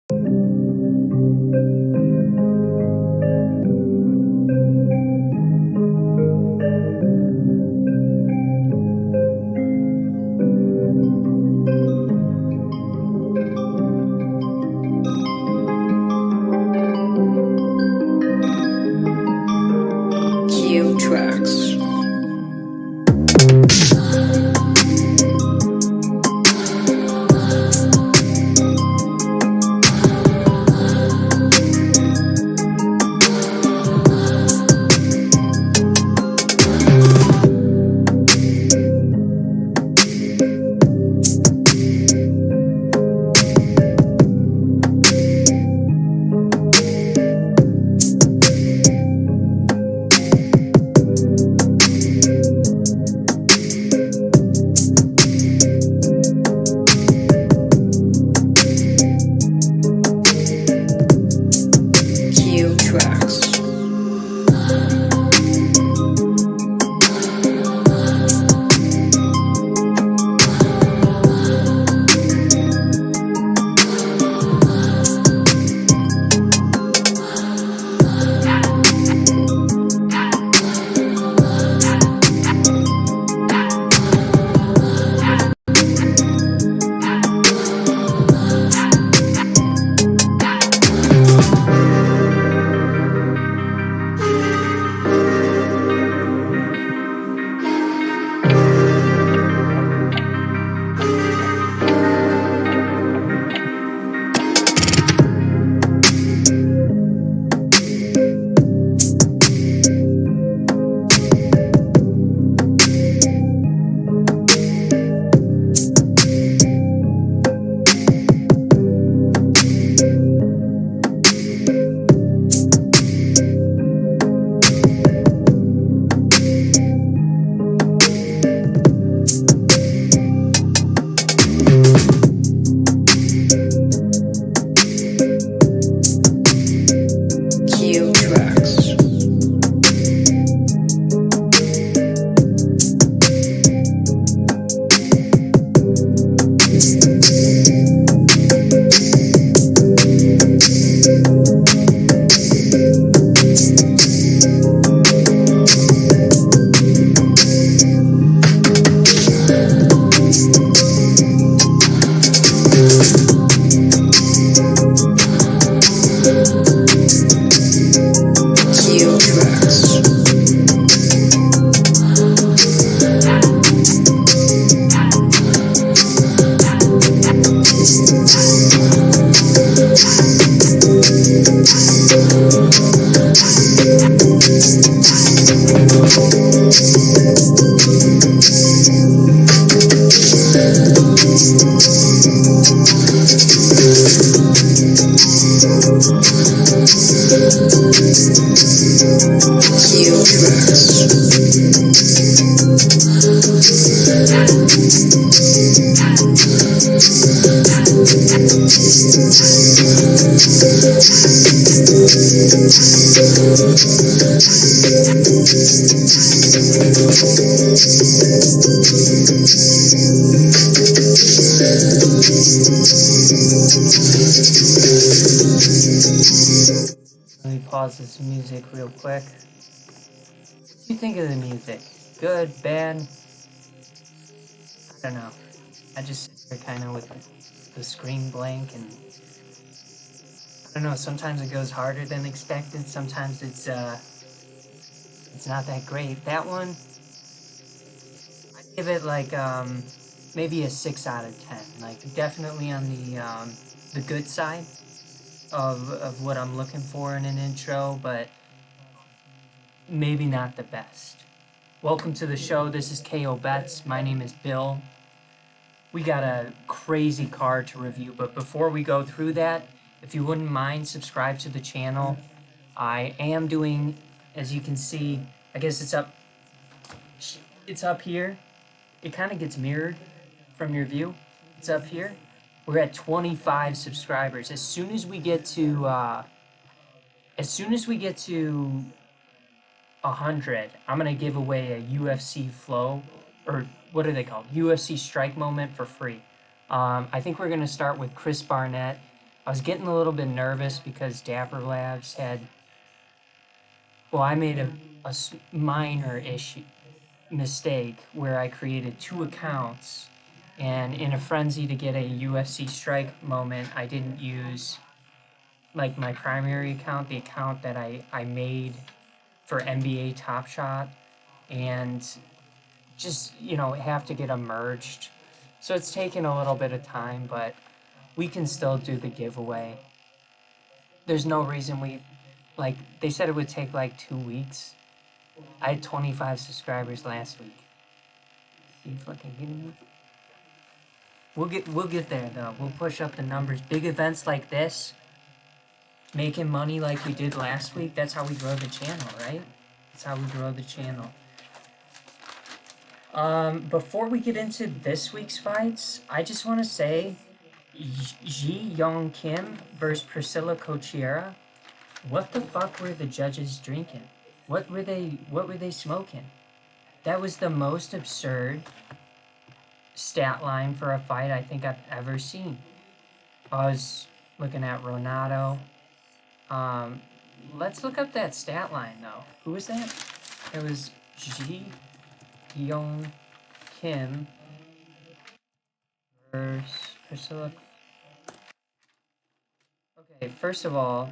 Let me pause this music real quick. What do you think of the music? Good, bad? I don't know. I just sit there kind of with the screen blank, and I don't know, sometimes it goes harder than expected, sometimes it's not that great. That one, I give it like maybe a 6 out of 10. Like definitely on the good side of what I'm looking for in an intro, but maybe not the best. Welcome to the show. This is KO Bets. My name is Bill. We got a crazy card to review, but before we go through that, if you wouldn't mind, subscribe to the channel. I am doing, as you can see, I guess it's up here. It kind of gets mirrored from your view. It's up here. We're at 25 subscribers. As soon as we get to 100, I'm gonna give away a UFC flow, or what are they called? UFC strike moment for free. I think we're gonna start with Chris Barnett. I was getting a little bit nervous because Dapper Labs had, well, I made a minor issue mistake where I created two accounts, and in a frenzy to get a UFC strike moment, I didn't use like my primary account, the account that I made for NBA Top Shot, and just, have to get them merged. So it's taken a little bit of time, but we can still do the giveaway. There's no reason like, they said it would take like 2 weeks. I had 25 subscribers last week. Are you fucking kidding me? We'll get there though. We'll push up the numbers. Big events like this, making money like we did last week, that's how we grow the channel, right? That's how we grow the channel. Before we get into this week's fights, I just want to say Ji Young Kim versus Priscilla Cochiera. What the fuck were the judges drinking? What were they smoking? That was the most absurd stat line for a fight I think I've ever seen. I was looking at Ronaldo. Um, let's look up that stat line though. Who was that? It was Ji Young Kim versus Priscilla. Okay, first of all,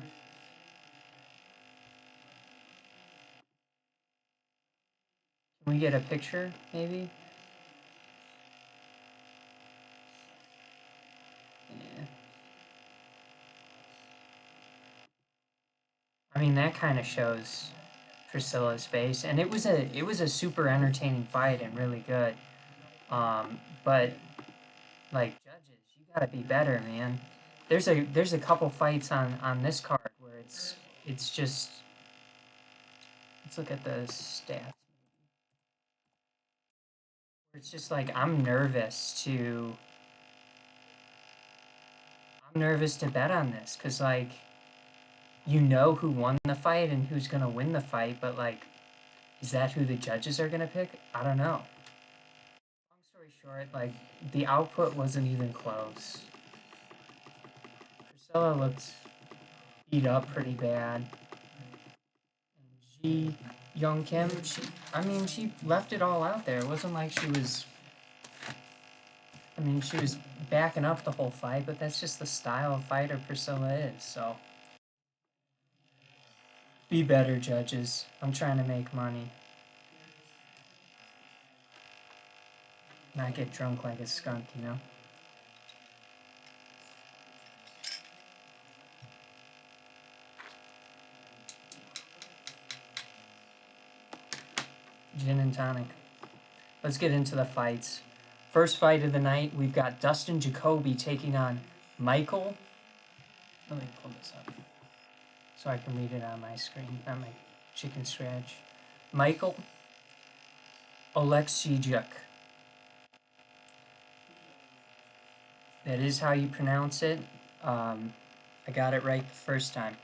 can we get a picture, maybe? Yeah. I mean, that kind of shows Priscilla's face, and it was a super entertaining fight and really good. But like judges, you gotta be better, man. There's a couple fights on this card where it's just, let's look at the stats. It's just like I'm nervous to bet on this because like who won the fight and who's gonna win the fight, but like, is that who the judges are gonna pick? I don't know. Long story short, like the output wasn't even close. Priscilla looked beat up pretty bad. And Ji Young Kim, she left it all out there. It wasn't like she was backing up the whole fight, but that's just the style of fighter Priscilla is. So be better, judges. I'm trying to make money, not get drunk like a skunk, you know? Gin and tonic. Let's get into the fights. First fight of the night, we've got Dustin Jacoby taking on Michael. Let me pull this up so I can read it on my screen, not my chicken scratch. Michael Oleksiejczuk. That is how you pronounce it. I got it right the first time.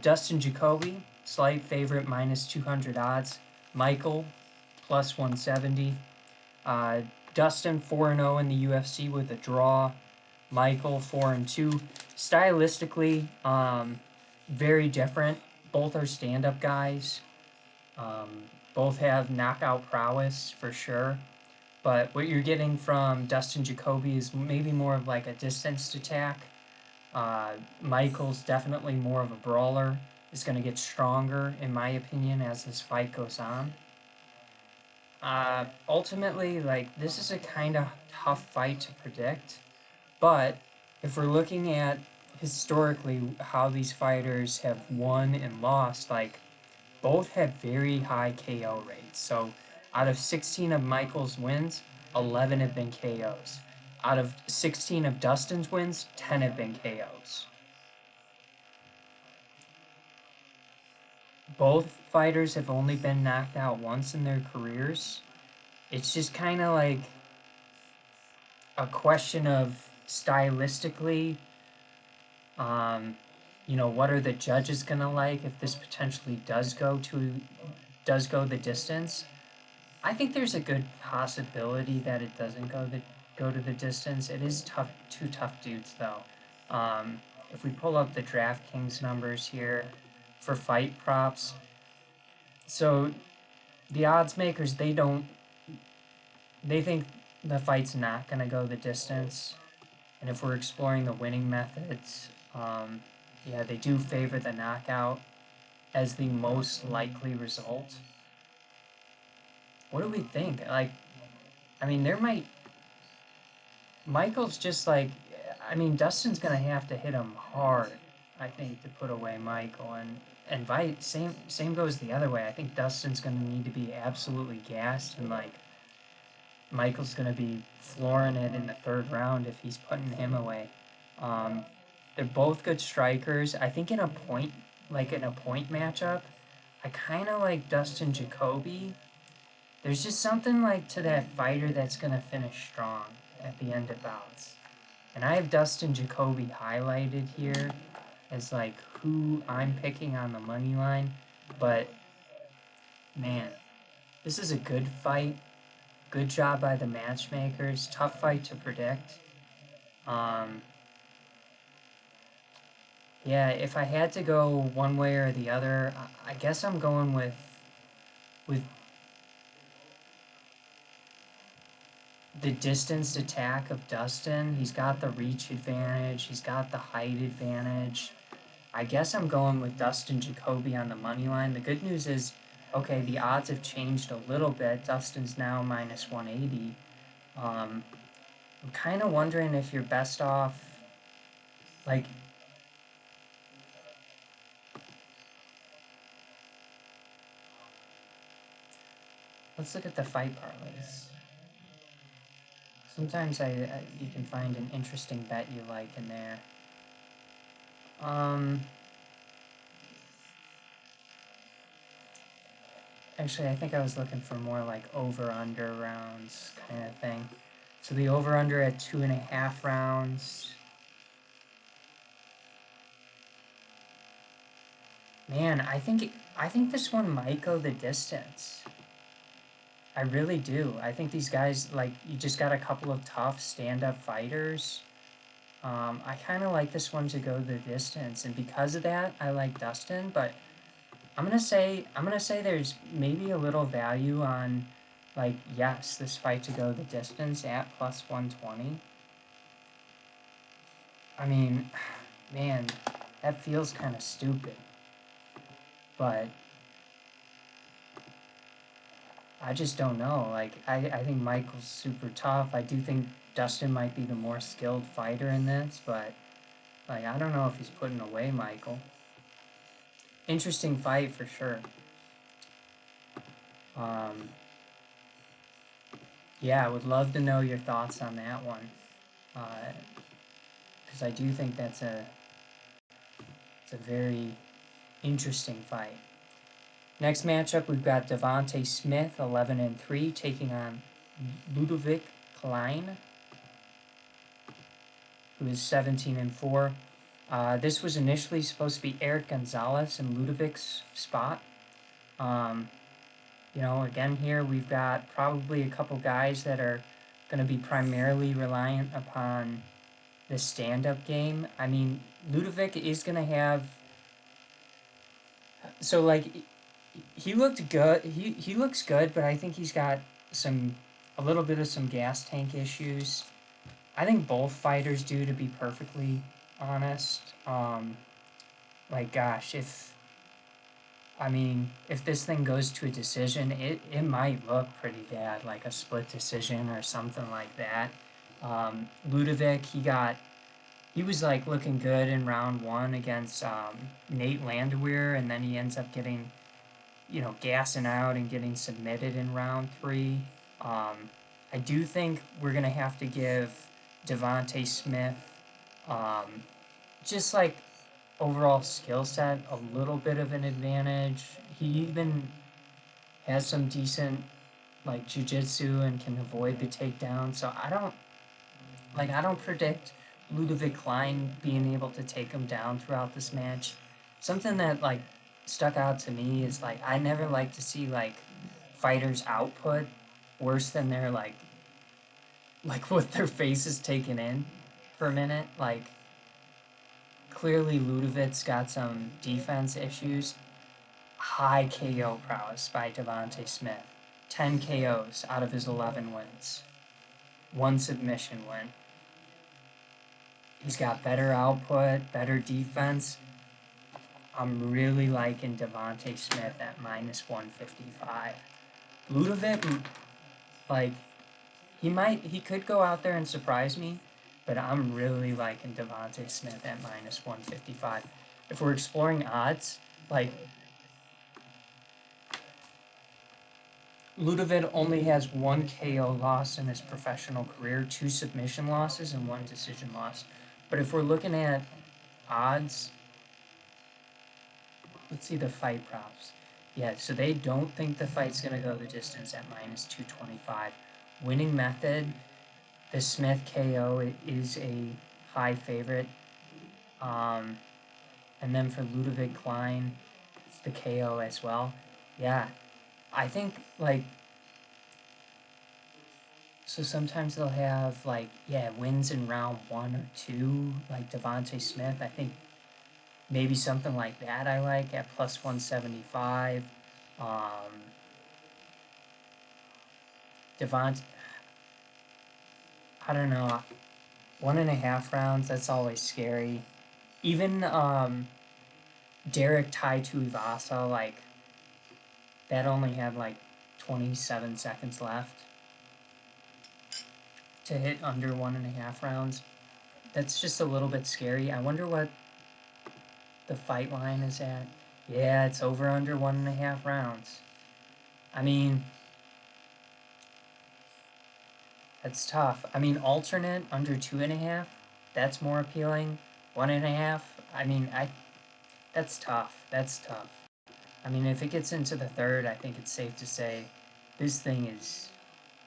Dustin Jacoby, slight favorite, minus 200 odds. Michael, plus 170. Dustin 4-0 in the UFC with a draw. Michael 4-2. Stylistically, very different. Both are stand-up guys. Both have knockout prowess for sure. But what you're getting from Dustin Jacoby is maybe more of like a distanced attack. Michael's definitely more of a brawler. Is going to get stronger, in my opinion, as this fight goes on. Ultimately, like, this is a kind of tough fight to predict. But if we're looking at historically how these fighters have won and lost, like, both have very high KO rates. So out of 16 of Michael's wins, 11 have been KOs. Out of 16 of Dustin's wins, 10 have been KOs. Both fighters have only been knocked out once in their careers. It's just kind of like a question of stylistically, what are the judges gonna like if this potentially does go the distance? I think there's a good possibility that it doesn't go to the distance. It is tough, two tough dudes though. if we pull up the DraftKings numbers here for fight props, so the odds makers, they think the fight's not going to go the distance. And if we're exploring the winning methods, yeah, they do favor the knockout as the most likely result. What do we think? Like, I mean, Michael's just like, I mean, Dustin's going to have to hit him hard, I think, to put away Michael. And same goes the other way. I think Dustin's going to need to be absolutely gassed, and like Michael's going to be flooring it in the third round if he's putting him away. Um, they're both good strikers. I think in a point matchup, I kind of like Dustin Jacoby. There's just something like to that fighter that's going to finish strong at the end of bouts. And I have Dustin Jacoby highlighted here as like who I'm picking on the money line. But man, this is a good fight. Good job by the matchmakers. Tough fight to predict. Yeah, if I had to go one way or the other, I guess I'm going with the distanced attack of Dustin. He's got the reach advantage. He's got the height advantage. I guess I'm going with Dustin Jacoby on the money line. The good news is, okay, the odds have changed a little bit. Dustin's now minus 180. I'm kind of wondering if you're best off, like, let's look at the fight parlays. Sometimes you can find an interesting bet you like in there. Actually, I think I was looking for more like over-under rounds kind of thing. So the over-under at 2.5 rounds. Man, I think this one might go the distance. I really do. I think these guys, like, you just got a couple of tough stand-up fighters. I kind of like this one to go the distance, and because of that, I like Dustin. But I'm gonna say there's maybe a little value on, like, yes, this fight to go the distance at plus 120. I mean, man, that feels kind of stupid, but I just don't know. Like, I think Michael's super tough. I do think Dustin might be the more skilled fighter in this, but, like, I don't know if he's putting away Michael. Interesting fight for sure. Yeah, I would love to know your thoughts on that one. Because I do think it's a very interesting fight. Next matchup, we've got Devontae Smith, 11-3, taking on Ludovic Klein, who is 17-4. This was initially supposed to be Eric Gonzalez in Ludovic's spot. Again here we've got probably a couple guys that are going to be primarily reliant upon the stand-up game. I mean, Ludovic is going to have... So, like, he looked good. He looks good, but I think he's got a little bit of some gas tank issues. I think both fighters do, to be perfectly honest. Like, gosh, if this thing goes to a decision, it might look pretty bad, like a split decision or something like that. Ludovic, he was like looking good in round 1 against Nate Landwehr, and then he ends up getting, gassing out and getting submitted in round 3. I do think we're going to have to give Devontae Smith just like overall skill set a little bit of an advantage. He even has some decent like jiu-jitsu and can avoid the takedown. So I don't predict Ludovic Klein being able to take him down throughout this match. Something that like stuck out to me is like I never like to see like fighters' output worse than their like what their face is taken in per minute. Like clearly Ludovic's got some defense issues. High KO prowess by Devontae Smith. 10 KOs out of his 11 wins. 1 submission win. He's got better output, better defense. I'm really liking Devontae Smith at minus 155. Ludovic, like, he could go out there and surprise me, but I'm really liking Devontae Smith at minus 155. If we're exploring odds, like, Ludovic only has 1 KO loss in his professional career, 2 submission losses, and 1 decision loss. But if we're looking at odds, let's see the fight props. Yeah, so they don't think the fight's going to go the distance at minus 225. Winning method, the Smith KO is a high favorite. And then for Ludovic Klein, it's the KO as well. Yeah, I think, like, so sometimes they'll have, like, wins in round 1 or 2, like Devontae Smith. I think maybe something like that I like at plus 175. Devontae, I don't know, 1.5 rounds, that's always scary. Even Derek Tai Tuivasa, like, that only had like 27 seconds left to hit under 1.5 rounds. That's just a little bit scary. I wonder what the fight line is at. Yeah, it's over under 1.5 rounds. I mean, that's tough. I mean, alternate under 2.5, that's more appealing. 1.5, I mean, that's tough. That's tough. I mean, if it gets into the third, I think it's safe to say this thing is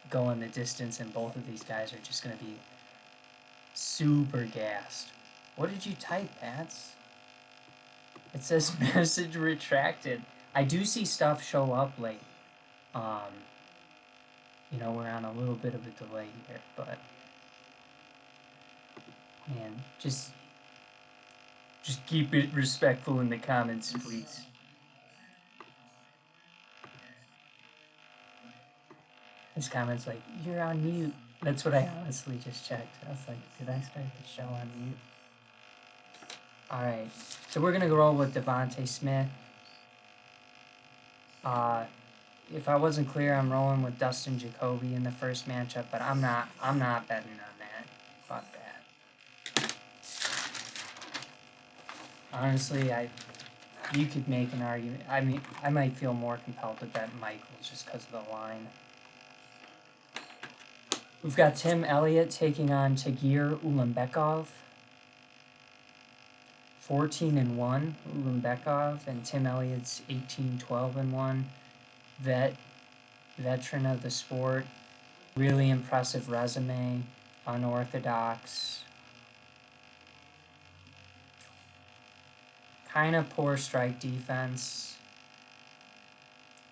going the distance, and both of these guys are just going to be super gassed. What did you type, Pats? It says message retracted. I do see stuff show up late. You know, we're on a little bit of a delay here, but man, just keep it respectful in the comments, please. His comments like, you're on mute. That's what I honestly just checked. I was like, did I start the show on mute? Alright, so we're gonna roll with Devontae Smith. If I wasn't clear, I'm rolling with Dustin Jacoby in the first matchup, but I'm not betting on that. Fuck that. Honestly, you could make an argument. I mean, I might feel more compelled to bet Michaels just because of the line. We've got Tim Elliott taking on Tagir Ulanbekov. 14-1, Ulanbekov, and Tim Elliott's 18-12-1. Veteran of the sport, really impressive resume, unorthodox, kind of poor strike defense,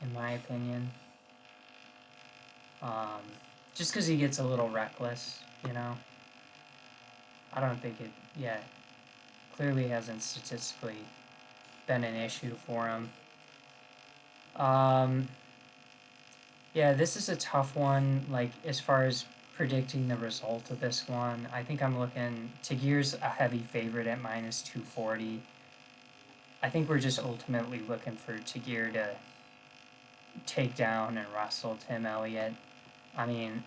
in my opinion. Just because he gets a little reckless, you know. I don't think it, clearly hasn't statistically been an issue for him. Yeah, this is a tough one, like, as far as predicting the result of this one. I think I'm looking, Tagir's a heavy favorite at minus 240. I think we're just ultimately looking for Tagir to take down and wrestle Tim Elliott. I mean,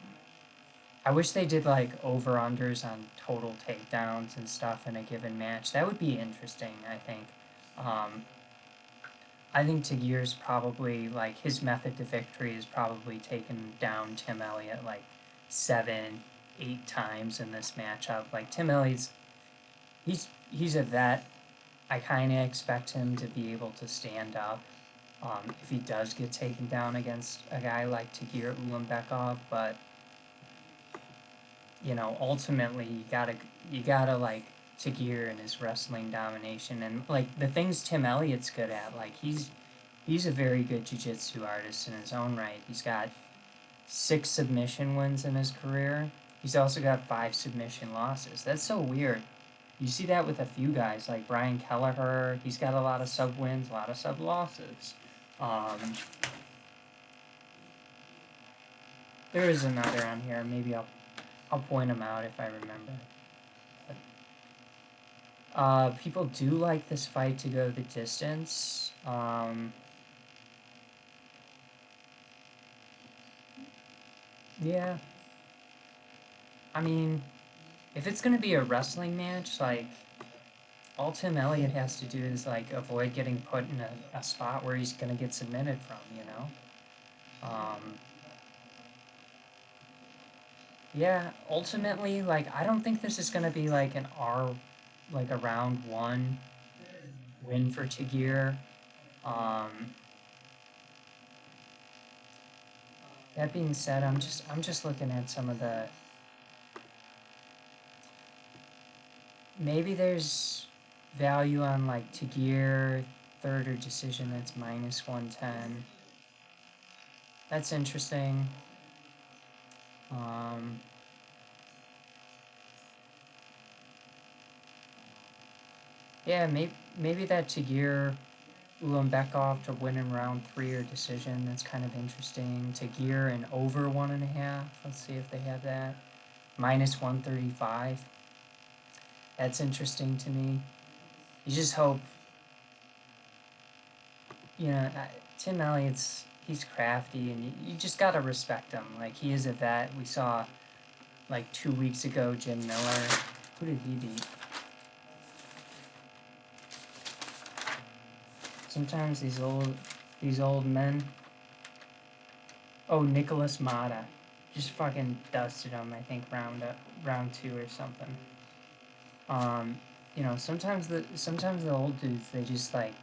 I wish they did, like, over-unders on total takedowns and stuff in a given match. That would be interesting, I think. I think Tagir's probably, like, his method to victory is probably taken down Tim Elliott, like, 7, 8 times in this matchup. Like, Tim Elliott's, he's a vet. I kind of expect him to be able to stand up if he does get taken down against a guy like Tagir Ulanbekov, but, you know, ultimately you gotta like Tagir and his wrestling domination, and like the things Tim Elliott's good at, like he's a very good jiu-jitsu artist in his own right. He's got 6 submission wins in his career. He's also got 5 submission losses. That's so weird. You see that with a few guys like Brian Kelleher. He's got a lot of sub wins, a lot of sub losses. Um, there is another on here. Maybe I'll point him out if I remember. People do like this fight to go the distance. Yeah, I mean, if it's gonna be a wrestling match, like all Tim Elliott has to do is like avoid getting put in a spot where he's gonna get submitted from, you know. Yeah, ultimately, like I don't think this is gonna be like an R, like a round one win for Tagir. Um, that being said, I'm just looking at some of the, maybe there's value on like Tagir third or decision that's minus 110. That's interesting. Um, yeah, maybe that Tagir Ulanbekov to win in round three or decision. That's kind of interesting. Tagir and over 1.5. Let's see if they have that. Minus 135. That's interesting to me. You just hope, you know, Tim Elliott's, he's crafty and you just gotta respect him. Like, he is a vet. We saw, like, 2 weeks ago, Jim Miller. Who did he beat? Sometimes these old men. Oh, Nicholas Mata. Just fucking dusted him, I think, round two or something. You know, sometimes the old dudes, they're just like,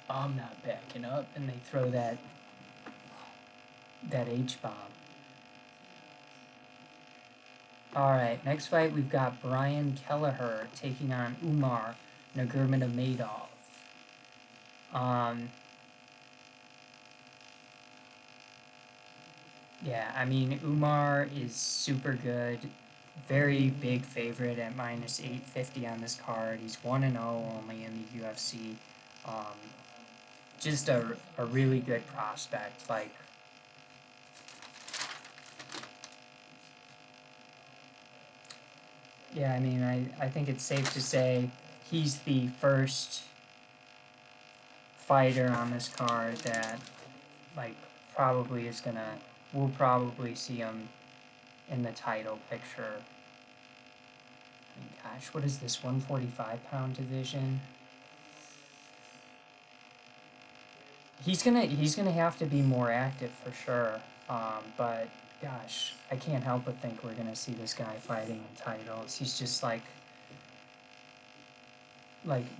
I'm not backing up, and they throw that H bomb. All right, next fight we've got Brian Kelleher taking on Umar Nurmagomedov. Um, yeah, I mean Umar is super good, very big favorite at minus 850 on this card. He's 1-0 only in the UFC. Um, just a really good prospect. Like, yeah, I mean, I think it's safe to say he's the first fighter on this card that, like, probably is gonna, we'll probably see him in the title picture. I mean, gosh, what is this, 145-pound division? He's gonna have to be more active for sure. But gosh, I can't help but think we're gonna see this guy fighting in titles. He's just like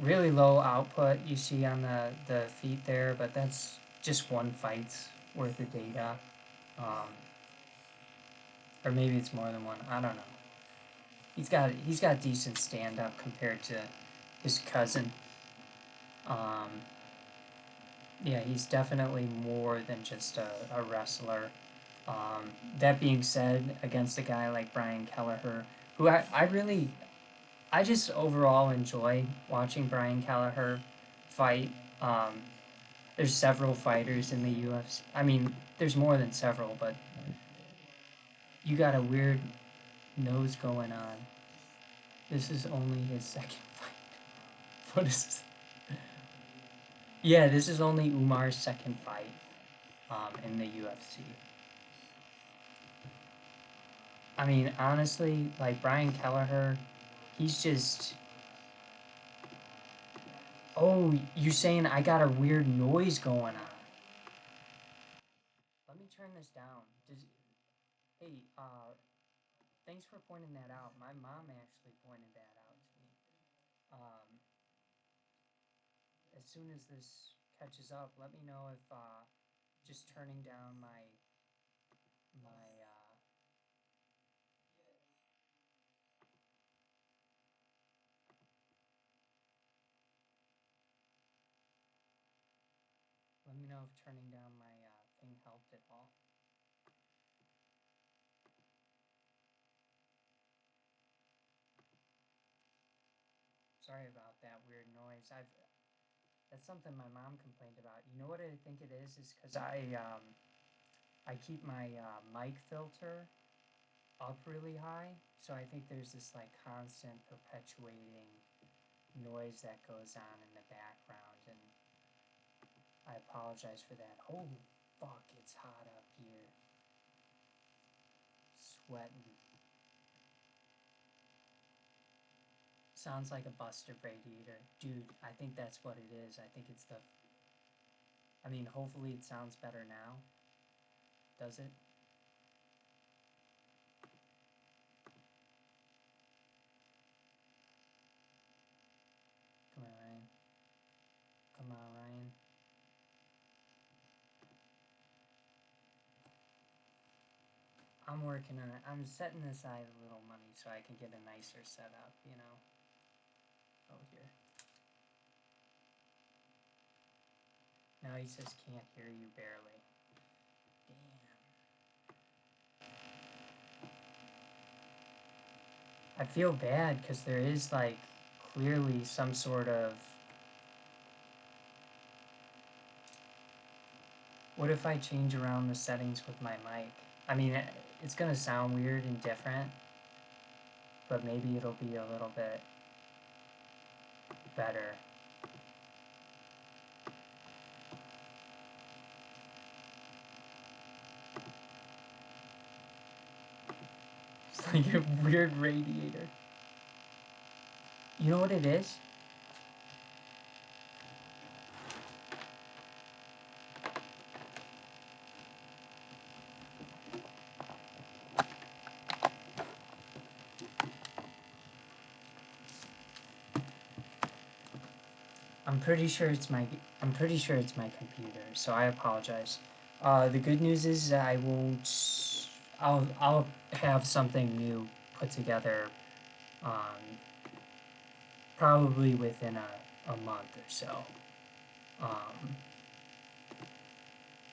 really low output you see on the feet there, but that's just one fight's worth of data. Um, or maybe it's more than one. I don't know. He's got decent stand up compared to his cousin. Um, yeah, he's definitely more than just a wrestler. That being said, against a guy like Brian Kelleher, who I just overall enjoy watching Brian Kelleher fight. Um, there's several fighters in the UFC. I mean, there's more than several, but you got a weird nose going on. This is only his second fight. What is this? Yeah, this is only Umar's second fight in the UFC. I mean, honestly, like Brian Kelleher, he's just. Oh, you're saying I got a weird noise going on. Let me turn this down. Hey, thanks for pointing that out. My mom actually pointed that out to me. Um, as soon as this catches up, let me know if just turning down my let me know if turning down my thing helped at all. Sorry about that weird noise. That's something my mom complained about. You know what I think it is? Is because I keep my mic filter up really high, so I think there's this like constant perpetuating noise that goes on in the background, and I apologize for that. Holy fuck, it's hot up here. Sweating. Sounds like a busted radiator. Dude, I think that's what it is. I think it's the... I mean, hopefully it sounds better now. Does it? Come on, Ryan. Come on, Ryan. I'm working on it. I'm setting aside a little money so I can get a nicer setup, you know? Oh, here. Now he says can't hear you barely. Damn. I feel bad because there is, like, clearly some sort of... What if I change around the settings with my mic? I mean, it's gonna sound weird and different, but maybe it'll be a little bit better. It's like a weird radiator. You know what it is? I'm pretty sure it's my computer, so I apologize. The good news is I won't... I'll have something new put together probably within a month or so.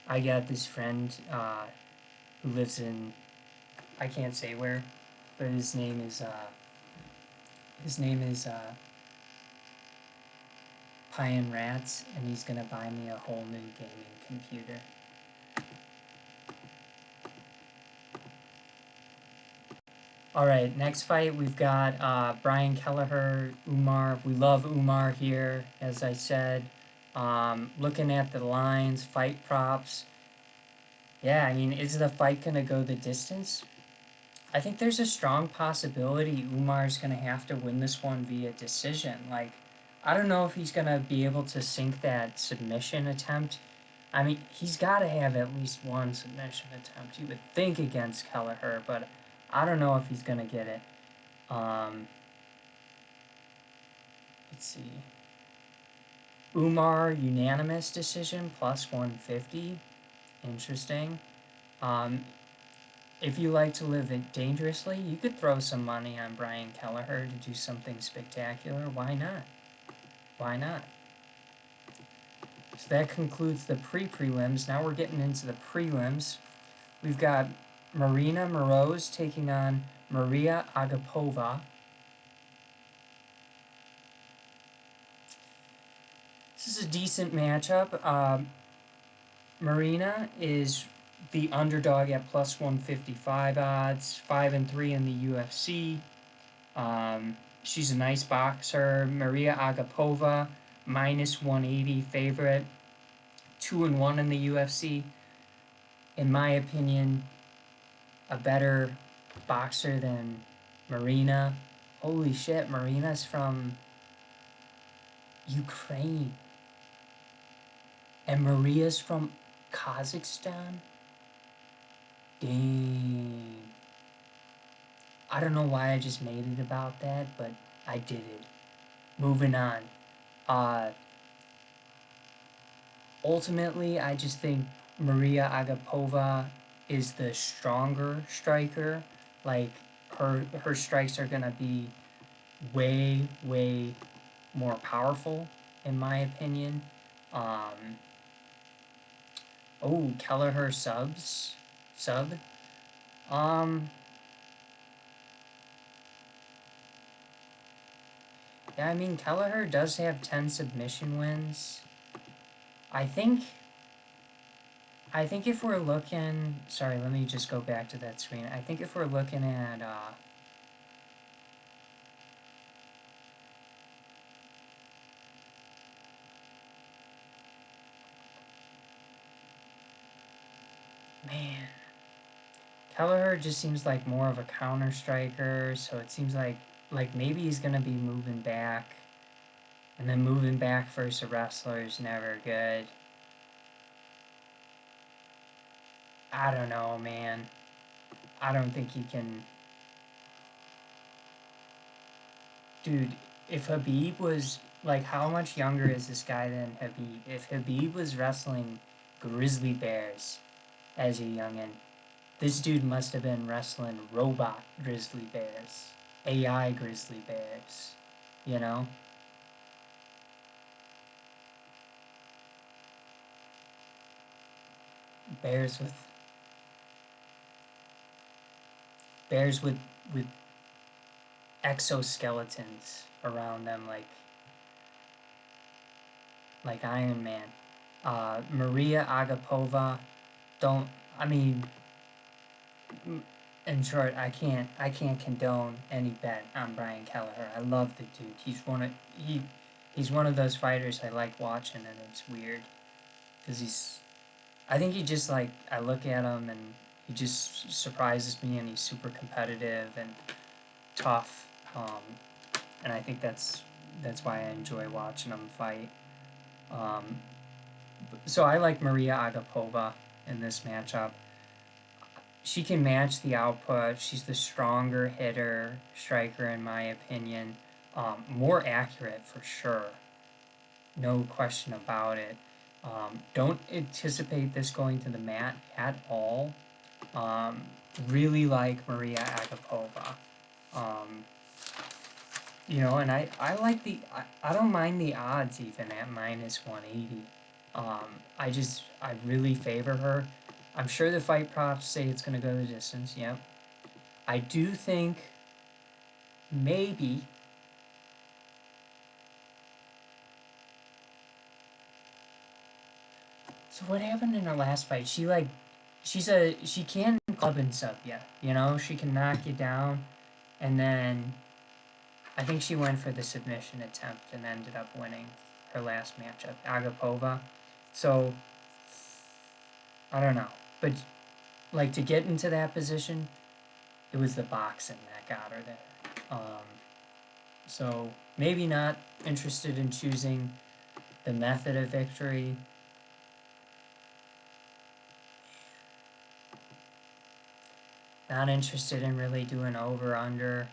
I got this friend who lives in... I can't say where, but his name is Pie and Rats, and he's gonna buy me a whole new gaming computer. Alright, next fight we've got Brian Kelleher, Umar. We love Umar here, as I said. Looking at the lines, fight props. Yeah, I mean, is the fight gonna go the distance? I think there's a strong possibility Umar's gonna have to win this one via decision. Like, I don't know if he's gonna be able to sink that submission attempt. I mean, he's got to have at least one submission attempt, you would think, against Kelleher, but I don't know if he's gonna get it. Let's see. Umar, unanimous decision, plus 150. Interesting. If you like to live it dangerously, you could throw some money on Brian Kelleher to do something spectacular. Why not? Why not? So that concludes the pre-prelims. Now we're getting into the prelims. We've got Marina Moroz taking on Maria Agapova. This is a decent matchup. Marina is the underdog at plus 155 odds, 5-3 in the UFC. She's a nice boxer. Maria Agapova, minus 180 favorite, 2-1 in the UFC. In my opinion, a better boxer than Marina. Holy shit, Marina's from Ukraine. And Maria's from Kazakhstan? Dang. I don't know why I just made it about that, but I did it. Moving on. Ultimately, I just think Maria Agapova is the stronger striker. Like, her strikes are gonna be way, way more powerful, in my opinion. Oh, Kelleher sub. Yeah, I mean, Kelleher does have 10 submission wins. I think if we're looking... Sorry, let me just go back to that screen. I think if we're looking at... man... Kelleher just seems like more of a counter striker, so it seems like maybe he's gonna be moving back, and then moving back versus a wrestler is never good. I don't know, man. I don't think he can... Dude, if Habib was... Like, how much younger is this guy than Habib? If Habib was wrestling grizzly bears as a youngin', this dude must have been wrestling robot grizzly bears. AI grizzly bears. You know? Bears with... Bears with exoskeletons around them, like Iron Man. Maria Agapova, don't... I mean... In short, I can't condone any bet on Brian Kelleher. I love the dude. He's one of those fighters I like watching, and it's weird because I think he just like... I look at him and he just surprises me, and he's super competitive and tough. And I think that's why I enjoy watching him fight. So I like Maria Agapova in this matchup. She can match the output. She's the stronger hitter, striker, in my opinion. More accurate for sure. No question about it. Don't anticipate this going to the mat at all. Really like Maria Agapova. You know, and I like I don't mind the odds even at minus 180. I really favor her. I'm sure the fight props say it's going to go the distance, yep. I do think maybe... So what happened in her last fight? She can club and sub you, you know? She can knock you down, and then I think she went for the submission attempt and ended up winning her last matchup, Agapova. So, I don't know. But, like, to get into that position, it was the boxing that got her there. So, maybe not interested in choosing the method of victory. Not interested in really doing over-under.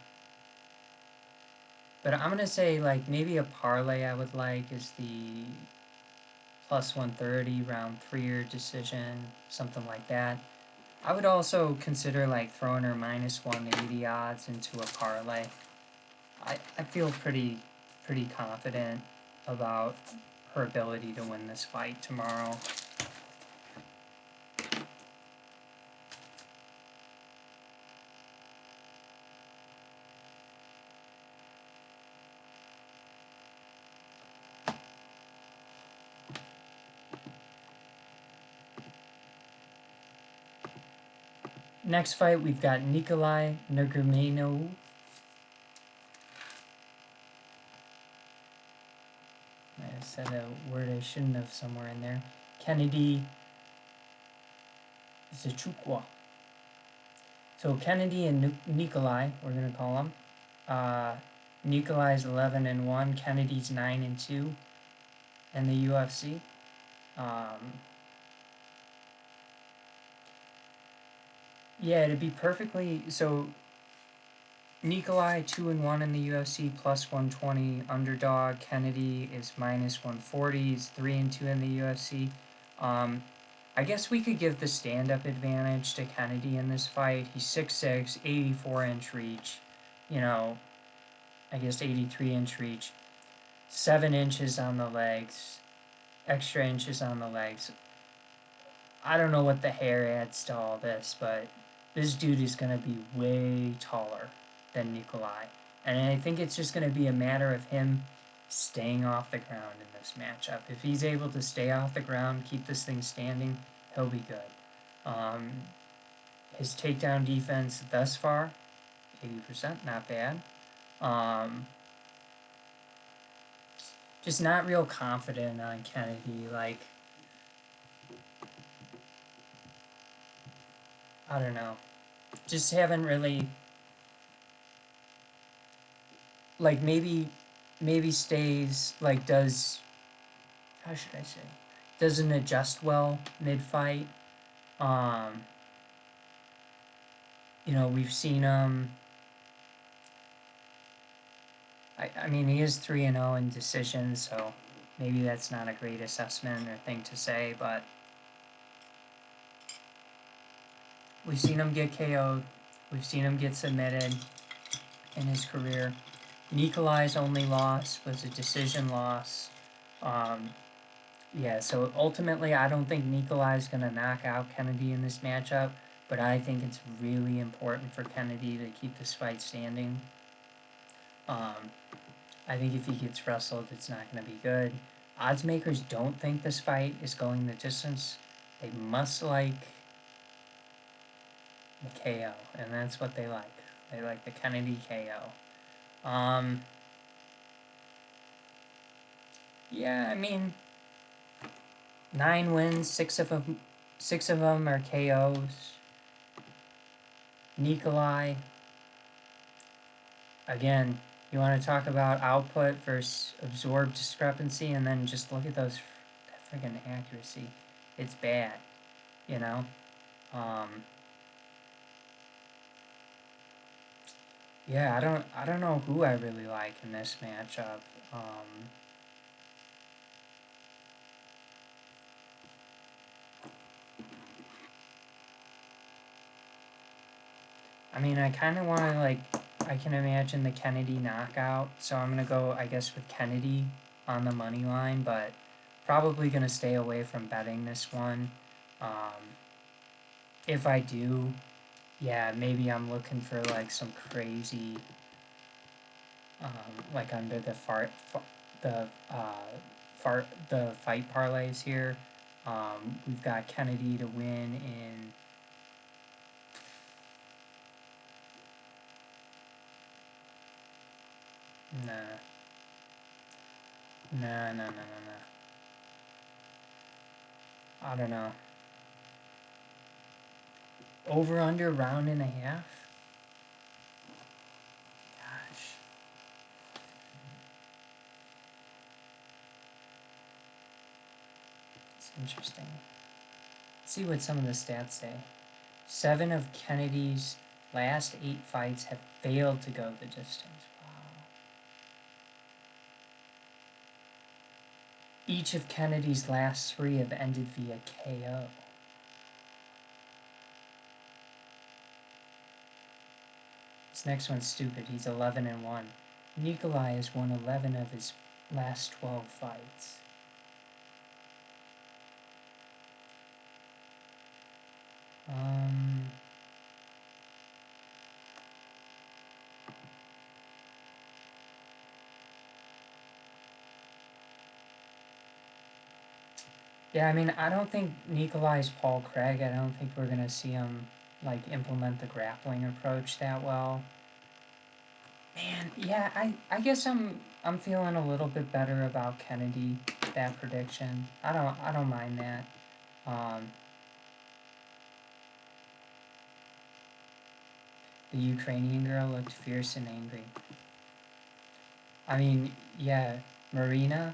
But I'm going to say, like, maybe a parlay I would like is the plus 130 round 3-er decision, something like that. I would also consider, like, throwing her minus 180 odds into a parlay. I feel pretty confident about her ability to win this fight tomorrow. Next fight, we've got Nikolai Negramenov. I said a word I shouldn't have somewhere in there. Kennedy Zachukwa. So Kennedy and Nikolai, we're going to call him. Nikolai's 11-1, Kennedy's 9-2 in the UFC. Yeah, it'd be perfectly... So, Nikolai 2-1 in the UFC, plus 120 underdog. Kennedy is minus 140. He's 3-2 in the UFC. I guess we could give the stand-up advantage to Kennedy in this fight. He's 6'6", 84-inch reach. You know, I guess 83-inch reach. 7 inches on the legs. Extra inches on the legs. I don't know what the hair adds to all this, but this dude is going to be way taller than Nikolai. And I think it's just going to be a matter of him staying off the ground in this matchup. If he's able to stay off the ground, keep this thing standing, he'll be good. His takedown defense thus far, 80%, not bad. Just not real confident on Kennedy. Like, I don't know. Just haven't really, like, maybe stays, like, does, how should I say, doesn't adjust well mid-fight. You know, we've seen him, I mean, he is 3-0 in decisions, so maybe that's not a great assessment or thing to say, but we've seen him get KO'd. We've seen him get submitted in his career. Nikolai's only loss was a decision loss. Yeah, so ultimately, I don't think Nikolai's going to knock out Kennedy in this matchup, but I think it's really important for Kennedy to keep this fight standing. I think if he gets wrestled, it's not going to be good. Odds makers don't think this fight is going the distance. They must like the KO, and that's what they like. They like the Kennedy KO. Yeah, I mean, 9 wins, 6 of them are KOs. Nikolai, again, you want to talk about output versus absorbed discrepancy, and then just look at that friggin' accuracy. It's bad, you know? Yeah, I don't know who I really like in this matchup. I mean, I kind of want to, like, I can imagine the Kennedy knockout, so I'm going to go, I guess, with Kennedy on the money line, but probably going to stay away from betting this one. If I do, yeah, maybe I'm looking for, like, some crazy, like, under the the fight parlays here. We've got Kennedy to win in... Nah. Nah. I don't know. Over under round and a half? Gosh. It's interesting. Let's see what some of the stats say. 7 of Kennedy's last 8 fights have failed to go the distance. Wow. Each of Kennedy's last 3 have ended via KO. This next one's stupid. He's 11-1. Nikolai has won 11 of his last 12 fights. Yeah, I mean, I don't think Nikolai's Paul Craig. I don't think we're going to see him, like, implement the grappling approach that well. Man, yeah, I guess I'm feeling a little bit better about Kennedy, that prediction. I don't mind that. The Ukrainian girl looked fierce and angry. I mean, yeah, Marina,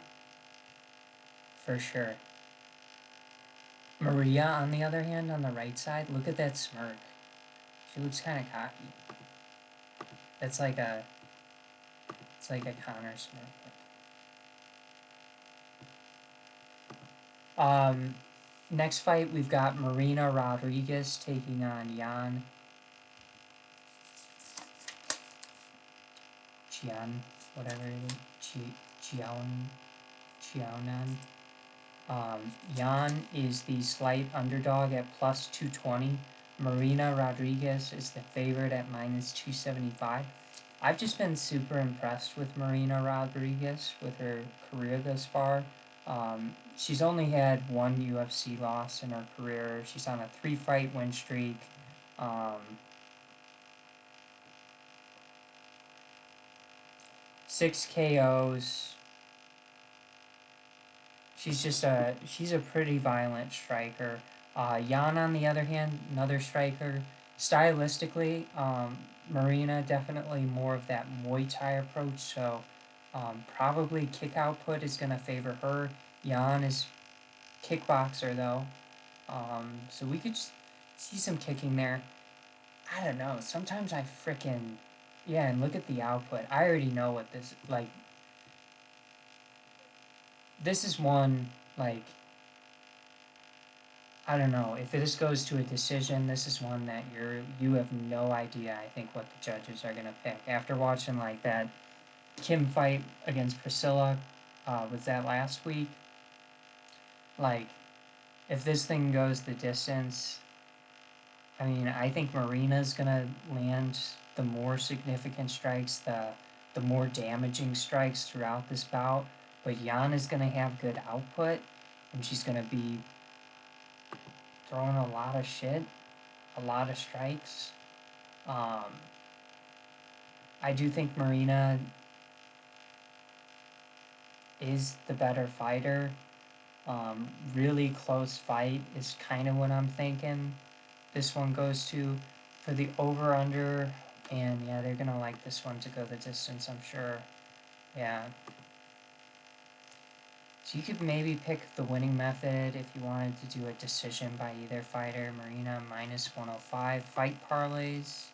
for sure. Maria, on the other hand, on the right side, look at that smirk. She looks kind of cocky. That's like a... It's like a Connor smirk. Next fight, we've got Marina Rodriguez taking on Yan Qian, whatever it is, Qiaonan. Yan is the slight underdog at plus 220. Marina Rodriguez is the favorite at minus 275. I've just been super impressed with Marina Rodriguez with her career thus far. She's only had one UFC loss in her career. She's on a 3-fight win streak. Um, 6 KOs. She's a pretty violent striker. Jan, on the other hand, another striker. Stylistically, Marina definitely more of that Muay Thai approach. So probably kick output is going to favor her. Jan is kickboxer though, so we could see some kicking there. I don't know. Sometimes I frickin' yeah, and look at the output. I already know what this like. This is one like I don't know if this goes to a decision. This is one that you have no idea. I think what the judges are gonna pick after watching like that Kim fight against Priscilla. Was that last week? Like, if this thing goes the distance, I mean, I think Marina's gonna land the more significant strikes, the more damaging strikes throughout this bout. But Jan is gonna have good output, and she's gonna be throwing a lot of shit, a lot of strikes. Um, I do think Marina is the better fighter. Really close fight is kind of what I'm thinking. This one goes to for the over under, and yeah, they're gonna like this one to go the distance, I'm sure. Yeah. So you could maybe pick the winning method if you wanted to do a decision by either fighter. Marina minus 105. Fight parlays.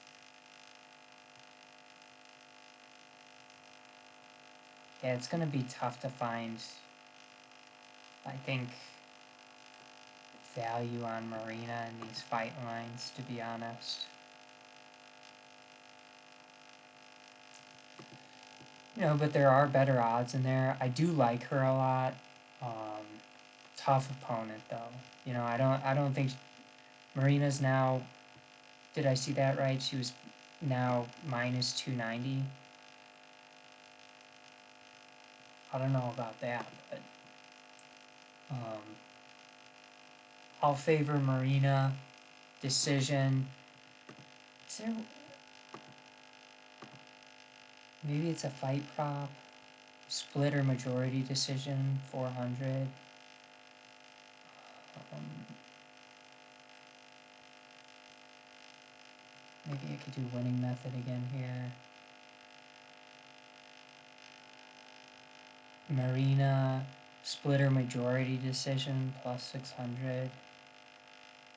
Yeah, it's gonna be tough to find, I think, value on Marina in these fight lines, to be honest. But there are better odds in there. I do like her a lot. Um, Tough opponent though. I don't think Marina's now. Did I see that right? She was now minus 290. I don't know about that, but um, I'll favor Marina decision. Is there maybe it's a fight prop? Split or majority decision, 400. Um, Maybe I could do winning method again here. Marina, split or majority decision, plus 600.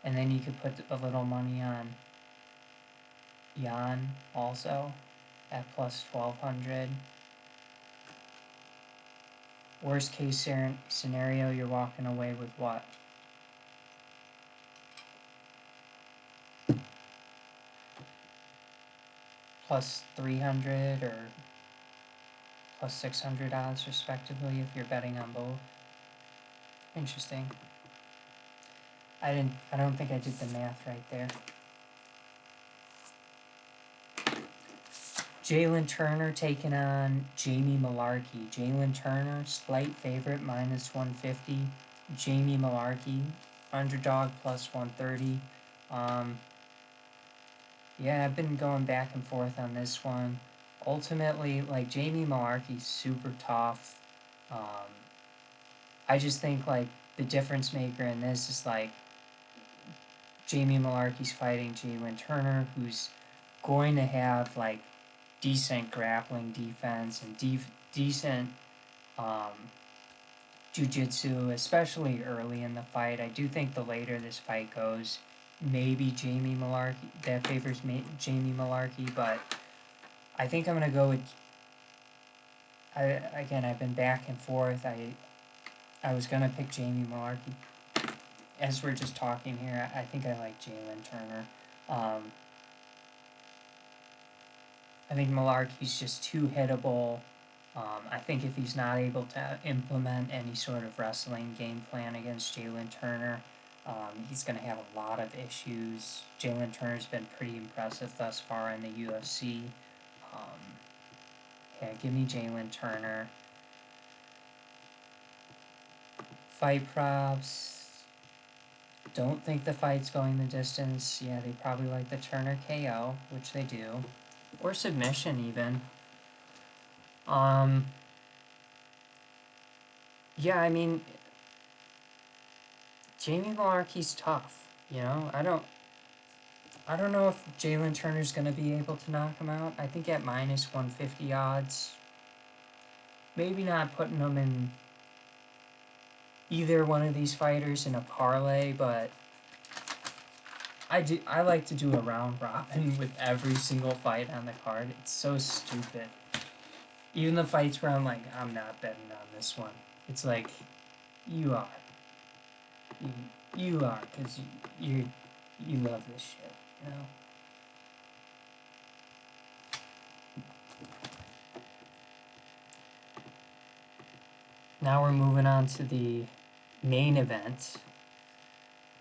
And then you could put a little money on Jan also at plus 1200. Worst case scenario, you're walking away with what? Plus 300 or plus 600 odds respectively if you're betting on both. Interesting. I don't think I did the math right there. Jalen Turner taking on Jamie Malarkey. Jalen Turner, slight favorite, minus 150. Jamie Malarkey, underdog, plus 130. Yeah, I've been going back and forth on this one. Ultimately, like, Jamie Malarkey's super tough. I just think, like, the difference maker in this is, like, Jamie Malarkey's fighting Jalen Turner, who's going to have, like, decent grappling defense and decent jiu-jitsu, especially early in the fight. I do think the later this fight goes, maybe Jamie Malarkey, that favors Jamie Malarkey, but I think I'm going to go with, I've been back and forth. I was going to pick Jamie Malarkey. As we're just talking here, I think I like Jalen Turner. I think Malarkey's just too hittable. I think if he's not able to implement any sort of wrestling game plan against Jalen Turner, he's going to have a lot of issues. Jalen Turner's been pretty impressive thus far in the UFC. Yeah, give me Jalen Turner. Fight props. Don't think the fight's going the distance. Yeah, they probably like the Turner KO, which they do. Or submission, even. Yeah, I mean, Jamie Malarkey's tough, you know? I don't know if Jalen Turner's going to be able to knock him out. I think at minus 150 odds, maybe not putting him in either one of these fighters in a parlay, but I like to do a round robin with every single fight on the card. It's so stupid. Even the fights where I'm like, I'm not betting on this one. It's like, you are. You are, because you love this shit, you know? Now we're moving on to the main event.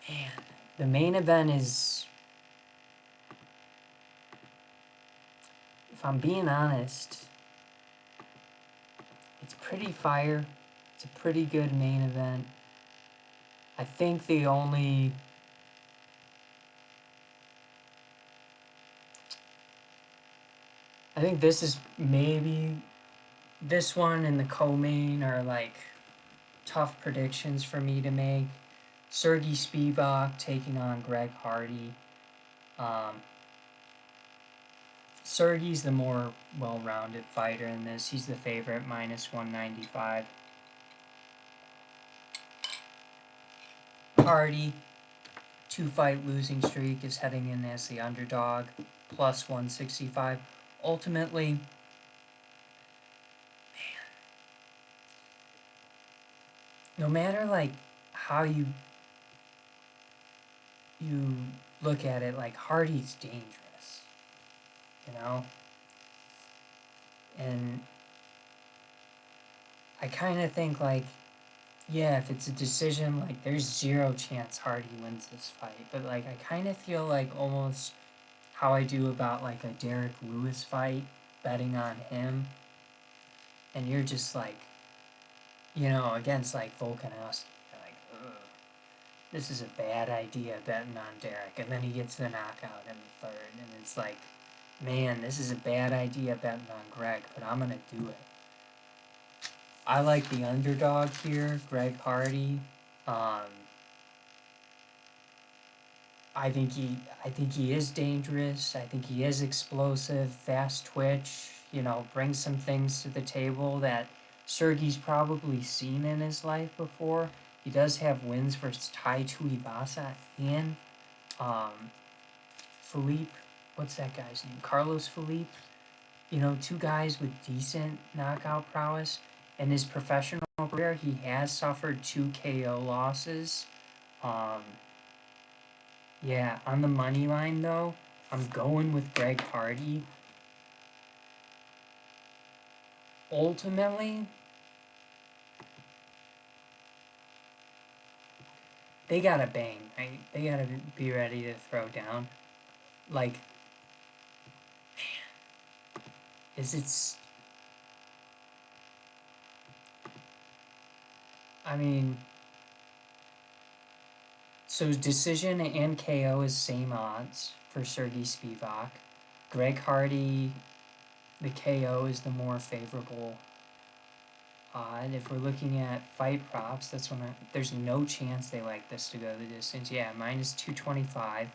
Man, the main event is, if I'm being honest, it's pretty fire. It's a pretty good main event. I think this is maybe, this one and the co-main are like tough predictions for me to make. Sergey Spivak taking on Greg Hardy. Sergey's the more well-rounded fighter in this. He's the favorite, minus 195. Hardy, 2-fight losing streak, is heading in as the underdog, plus 165. Ultimately, man, no matter like how you look at it, like Hardy's dangerous, you know? And I kind of think like, yeah, if it's a decision, like there's 0 chance Hardy wins this fight. But like I kind of feel like almost how I do about like a Derek Lewis fight, betting on him. And you're just like, you know, against like Volkanovski, you're like, ugh, this is a bad idea betting on Derek. And then he gets the knockout in the 3rd. And it's like, man, this is a bad idea betting on Greg, but I'm going to do it. I like the underdog here, Greg Hardy. I think he is dangerous. I think he is explosive, fast twitch. You know, brings some things to the table that Sergey's probably seen in his life before. He does have wins versus Tai Tuivasa and Philippe. What's that guy's name? Carlos Philippe. You know, 2 guys with decent knockout prowess. In his professional career, he has suffered 2 KO losses. Yeah, on the money line though, I'm going with Greg Hardy. Ultimately, they gotta bang, right? They gotta be ready to throw down. Like, man, I mean, so decision and KO is same odds for Sergey Spivak. Greg Hardy, the KO is the more favorable odd. If we're looking at fight props, that's when there's no chance they like this to go the distance. Yeah, minus 225.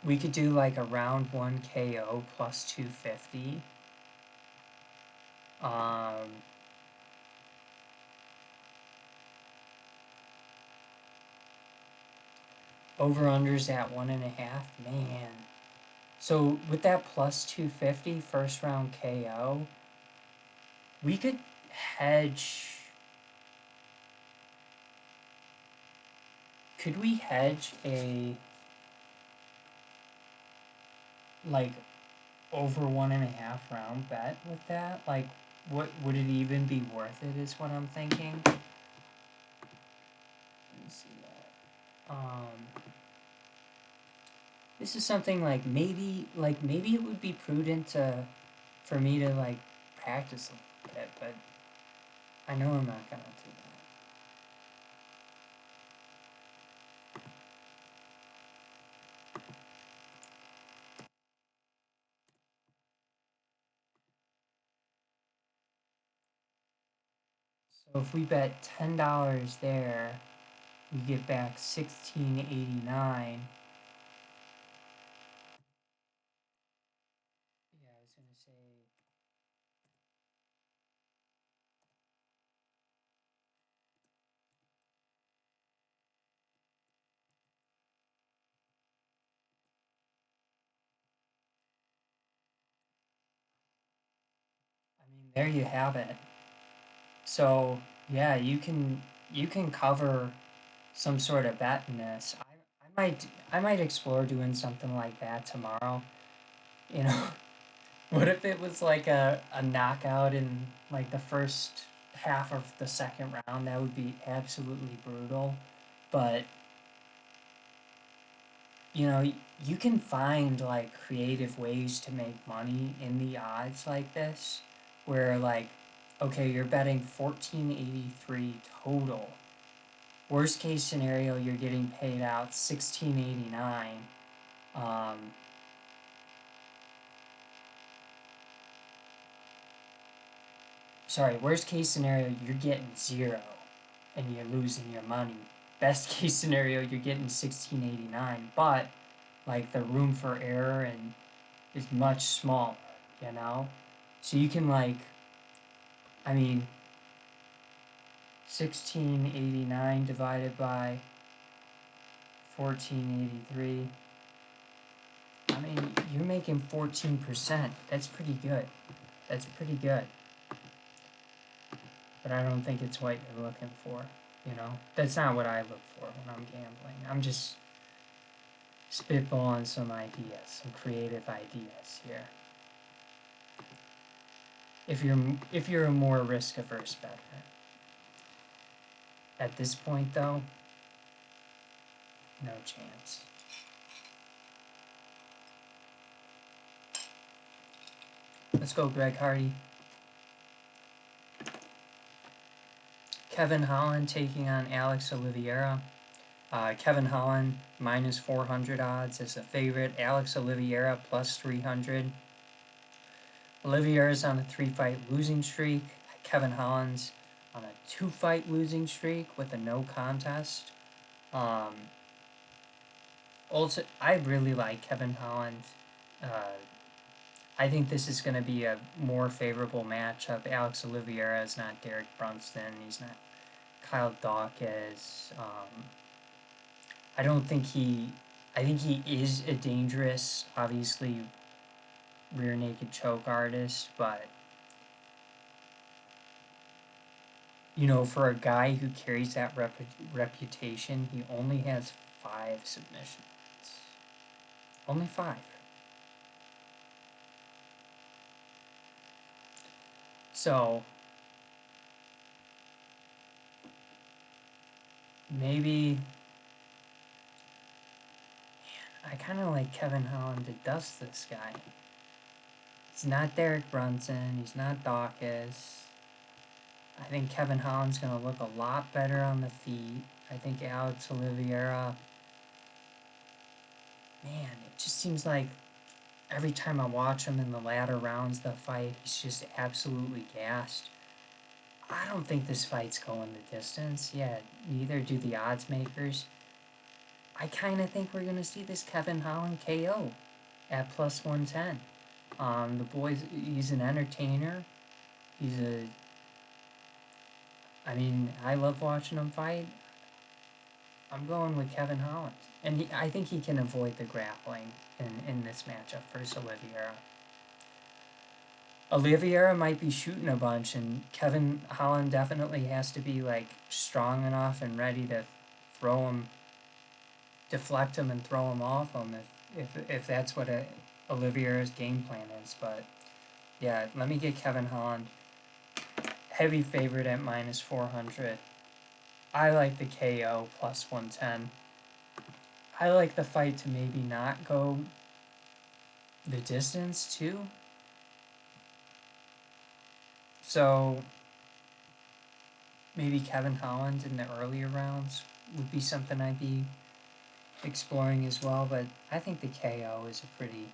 We could do like a round 1 KO plus 250. Over-unders at 1.5. Man. So with that plus 250 first round KO, we could hedge. Could we hedge a like over 1.5 round bet with that? Like, what would it even be worth it? Is what I'm thinking. Let me see that. This is something maybe it would be prudent for me to like practice a little bit, but I know I'm not gonna do that. So if we bet $10 there, we get back 16.89. Yeah, I was gonna say. I mean, there you have it. So yeah, you can cover some sort of bet in this. I might explore doing something like that tomorrow. You know, what if it was like a knockout in like the first half of the second round? That would be absolutely brutal. But you know, you can find like creative ways to make money in the odds like this, where like, okay, you're betting 1483 total. Worst case scenario, you're getting paid out 1689. Um, Sorry, worst case scenario, you're getting zero and you're losing your money. Best case scenario, you're getting 1689, but like the room for error and is much smaller, you know? So you can like, I mean, 1689 divided by 1483. I mean, you're making 14%. That's pretty good. That's pretty good. But I don't think it's what you're looking for, you know? That's not what I look for when I'm gambling. I'm just spitballing some ideas, some creative ideas here. If you're a more risk averse bettor. At this point though, no chance. Let's go, Greg Hardy. Kevin Holland taking on Alex Oliveira. Kevin Holland minus 400 odds as a favorite. Alex Oliveira plus 300. Oliveira's on a 3-fight losing streak. Kevin Holland's on a 2-fight losing streak with a no contest. Also, I really like Kevin Holland. I think this is going to be a more favorable matchup. Alex Oliveira is not Derek Brunson. He's not Kyle Dawkins. I don't think he. I think he is a dangerous, obviously, rear naked choke artist, but you know, for a guy who carries that reputation, he only has 5 submissions. Only 5. So maybe I kind of like Kevin Holland to dust this guy. He's not Derek Brunson. He's not Dawkins. I think Kevin Holland's going to look a lot better on the feet. I think Alex Oliveira, man, it just seems like every time I watch him in the latter rounds of the fight, he's just absolutely gassed. I don't think this fight's going the distance. Yeah, neither do the odds makers. I kind of think we're going to see this Kevin Holland KO at plus 110. The boy's, he's an entertainer. I mean, I love watching him fight. I'm going with Kevin Holland. And I think he can avoid the grappling in this matchup versus Oliveira. Oliveira might be shooting a bunch, and Kevin Holland definitely has to be like strong enough and ready to throw him, deflect him, and throw him off him if that's what Oliveira's game plan is. But yeah, let me get Kevin Holland. Heavy favorite at minus 400. I like the KO plus 110. I like the fight to maybe not go the distance too. So maybe Kevin Holland in the earlier rounds would be something I'd be exploring as well, but I think the KO is a pretty...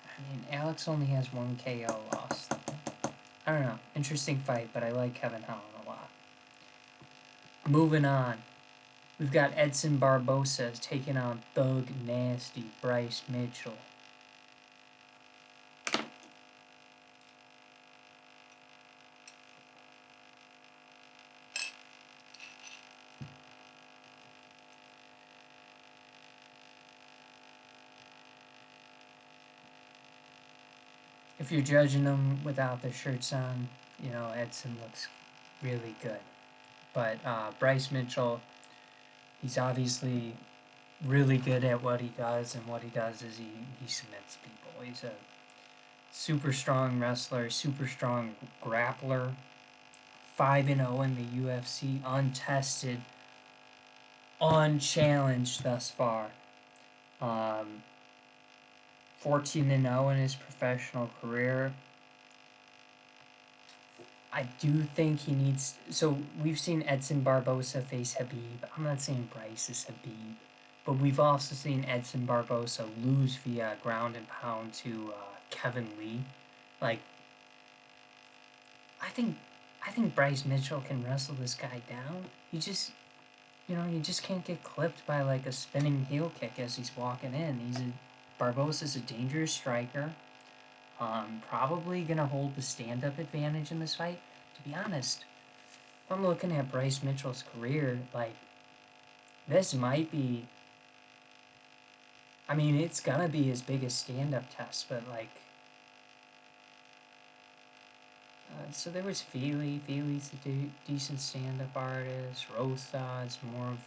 I mean, Alex only has one KO loss. I don't know. Interesting fight, but I like Kevin Holland a lot. Moving on. We've got Edson Barbosa taking on Thug Nasty Bryce Mitchell. If you're judging them without their shirts on, you know, Edson looks really good. But Bryce Mitchell, he's obviously really good at what he does, and what he does is he submits people. He's a super strong wrestler, super strong grappler, 5-0 in the UFC, untested, unchallenged thus far. 14-0 in his professional career. I do think he needs... So we've seen Edson Barbosa face Habib. I'm not saying Bryce is Habib, but we've also seen Edson Barbosa lose via ground and pound to Kevin Lee. Like, I think Bryce Mitchell can wrestle this guy down. You just can't get clipped by like a spinning heel kick as he's walking in. Barbosa's a dangerous striker. Probably gonna hold the stand-up advantage in this fight. To be honest, if I'm looking at Bryce Mitchell's career, like, this might be... I mean, it's gonna be his biggest stand-up test, but like... so there was Feely. Feely's a decent stand-up artist. Rosa's more of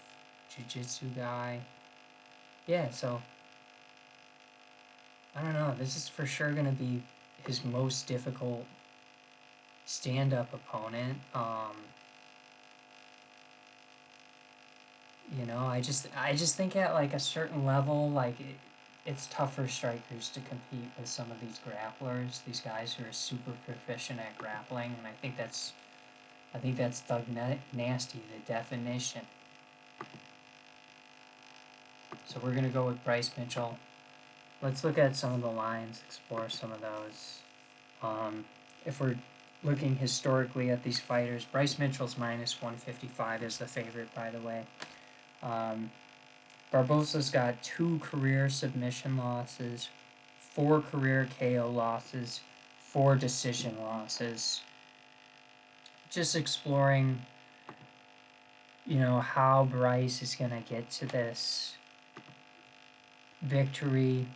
jiu-jitsu guy. Yeah, so... I don't know. This is for sure gonna be his most difficult stand-up opponent. You know, I just think at like a certain level, like it's tough for strikers to compete with some of these grapplers, these guys who are super proficient at grappling, and I think that's Thug Nasty, the definition. So we're gonna go with Bryce Mitchell. Let's look at some of the lines, explore some of those. If we're looking historically at these fighters, Bryce Mitchell's minus 155 is the favorite, by the way. Barbosa's got 2 career submission losses, 4 career KO losses, 4 decision losses. Just exploring, you know, how Bryce is going to get to this victory.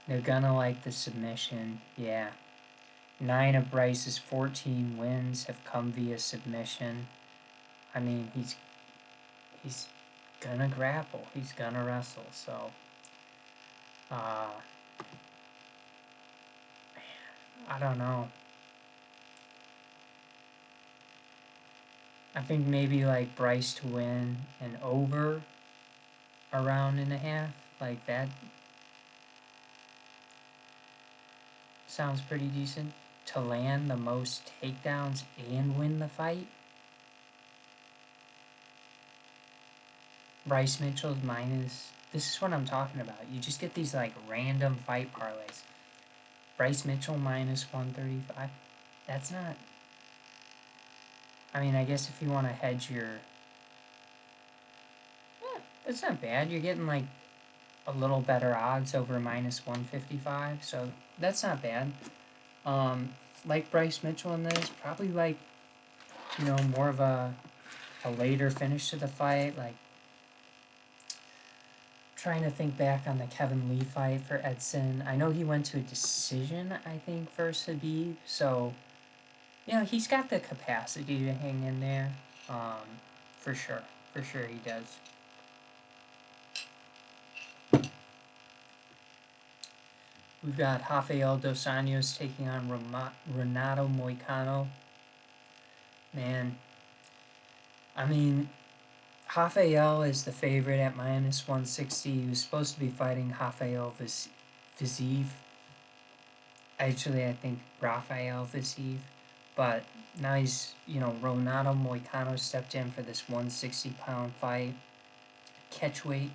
They're going to like the submission, yeah. 9 of Bryce's 14 wins have come via submission. I mean, he's gonna grapple. He's gonna wrestle. So, I don't know. I think maybe like Bryce to win and over a round and a half. Like that sounds pretty decent. To land the most takedowns and win the fight. Bryce Mitchell's minus... This is what I'm talking about. You just get these like random fight parlays. Bryce Mitchell minus 135. That's not... I mean, I guess if you want to hedge your... that's not bad. You're getting like a little better odds over minus 155. So that's not bad. Like Bryce Mitchell in this. Probably like, you know, more of a later finish to the fight. Like, trying to think back on the Kevin Lee fight for Edson. I know he went to a decision, I think, versus Habib. So, you know, he's got the capacity to hang in there. For sure. For sure he does. We've got Rafael dos Anjos taking on Renato Moicano. Man, I mean, Rafael is the favorite at minus 160. He was supposed to be fighting Rafael Viziev. Actually, I think Rafael Viziev. But now he's, Renato Moicano stepped in for this 160-pound fight. Catch weight.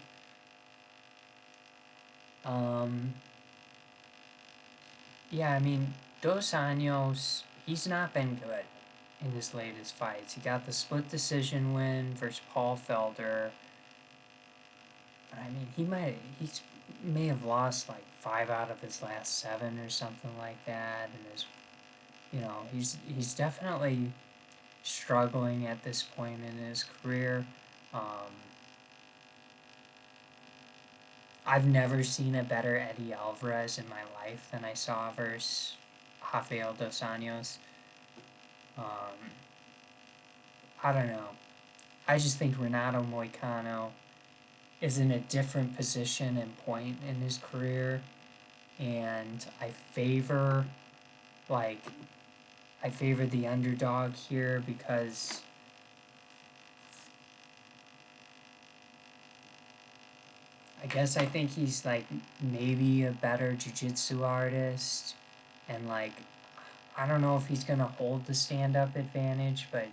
Yeah, I mean, Dos Anjos, he's not been good in his latest fights. He got the split decision win versus Paul Felder. But I mean, he may have lost like 5 out of his last 7 or something like that. And he's definitely struggling at this point in his career. I've never seen a better Eddie Alvarez in my life than I saw versus Rafael dos Anjos. I don't know. I just think Renato Moicano is in a different position and point in his career, and I favor the underdog here because I guess I think he's like maybe a better jiu-jitsu artist, and like I don't know if he's gonna hold the stand-up advantage, but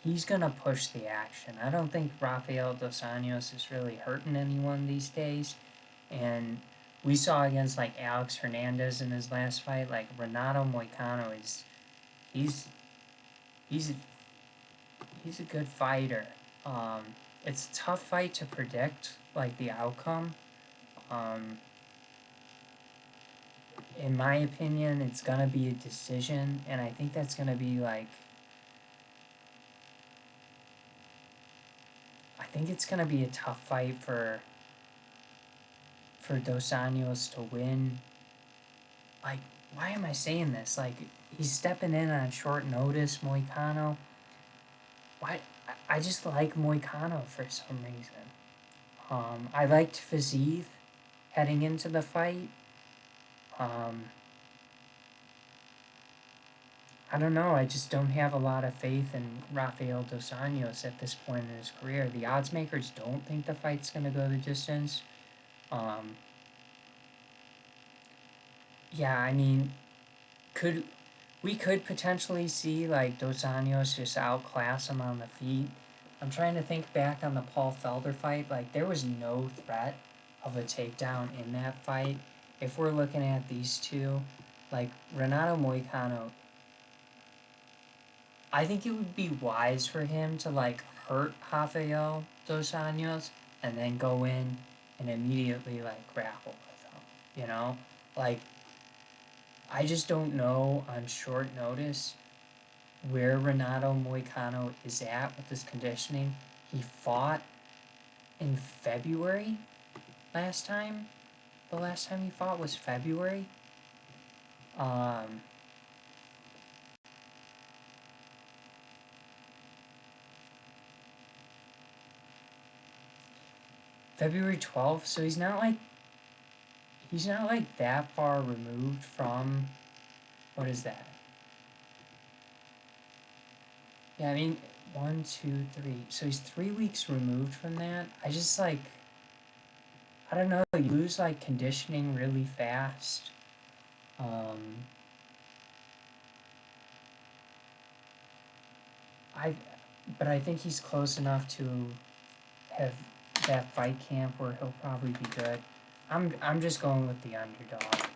he's gonna push the action. I don't think Rafael dos Anjos is really hurting anyone these days, and we saw against like Alex Hernandez in his last fight, like Renato Moicano he's a good fighter. It's a tough fight to predict, like the outcome. In my opinion, it's gonna be a decision, and I think that's gonna be like. I think it's gonna be a tough fight for Dos Anjos to win. Like, why am I saying this? Like, he's stepping in on short notice, Moicano. Why? I just like Moicano for some reason. I liked Viziev heading into the fight. I don't know. I just don't have a lot of faith in Rafael dos Anjos at this point in his career. The odds makers don't think the fight's going to go the distance. Yeah, I mean, we could potentially see like Dos Anjos just outclass him on the feet. I'm trying to think back on the Paul Felder fight. Like, there was no threat of a takedown in that fight. If we're looking at these two, like Renato Moicano, I think it would be wise for him to like hurt Rafael dos Anjos and then go in and immediately like grapple with him. Like I just don't know on short notice where Renato Moicano is at with his conditioning. He fought in February last time. The last time he fought was February. February 12th, so he's not like that far removed from what is that? Yeah, I mean 1, 2, 3. So he's 3 weeks removed from that. I just like I don't know, you lose like conditioning really fast. But I think he's close enough to have that fight camp where he'll probably be good. I'm just going with the underdog.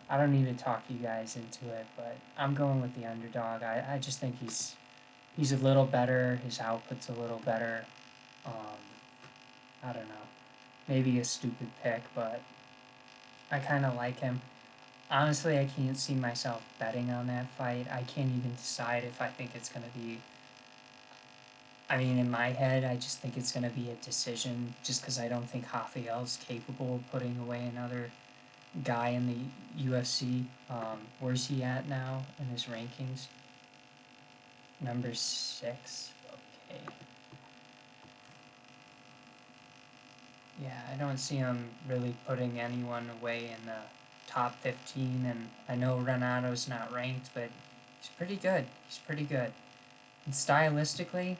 I don't need to talk you guys into it, but I'm going with the underdog. I just think he's a little better. His output's a little better. I don't know. Maybe a stupid pick, but I kind of like him. Honestly, I can't see myself betting on that fight. I can't even decide if I think it's going to be. I mean, in my head, I just think it's going to be a decision just because I don't think Rafael's capable of putting away another guy in the UFC. Where's he at now in his rankings? Number 6. Okay. Yeah, I don't see him really putting anyone away in the top 15, and I know Renato's not ranked, but he's pretty good. He's pretty good. And stylistically,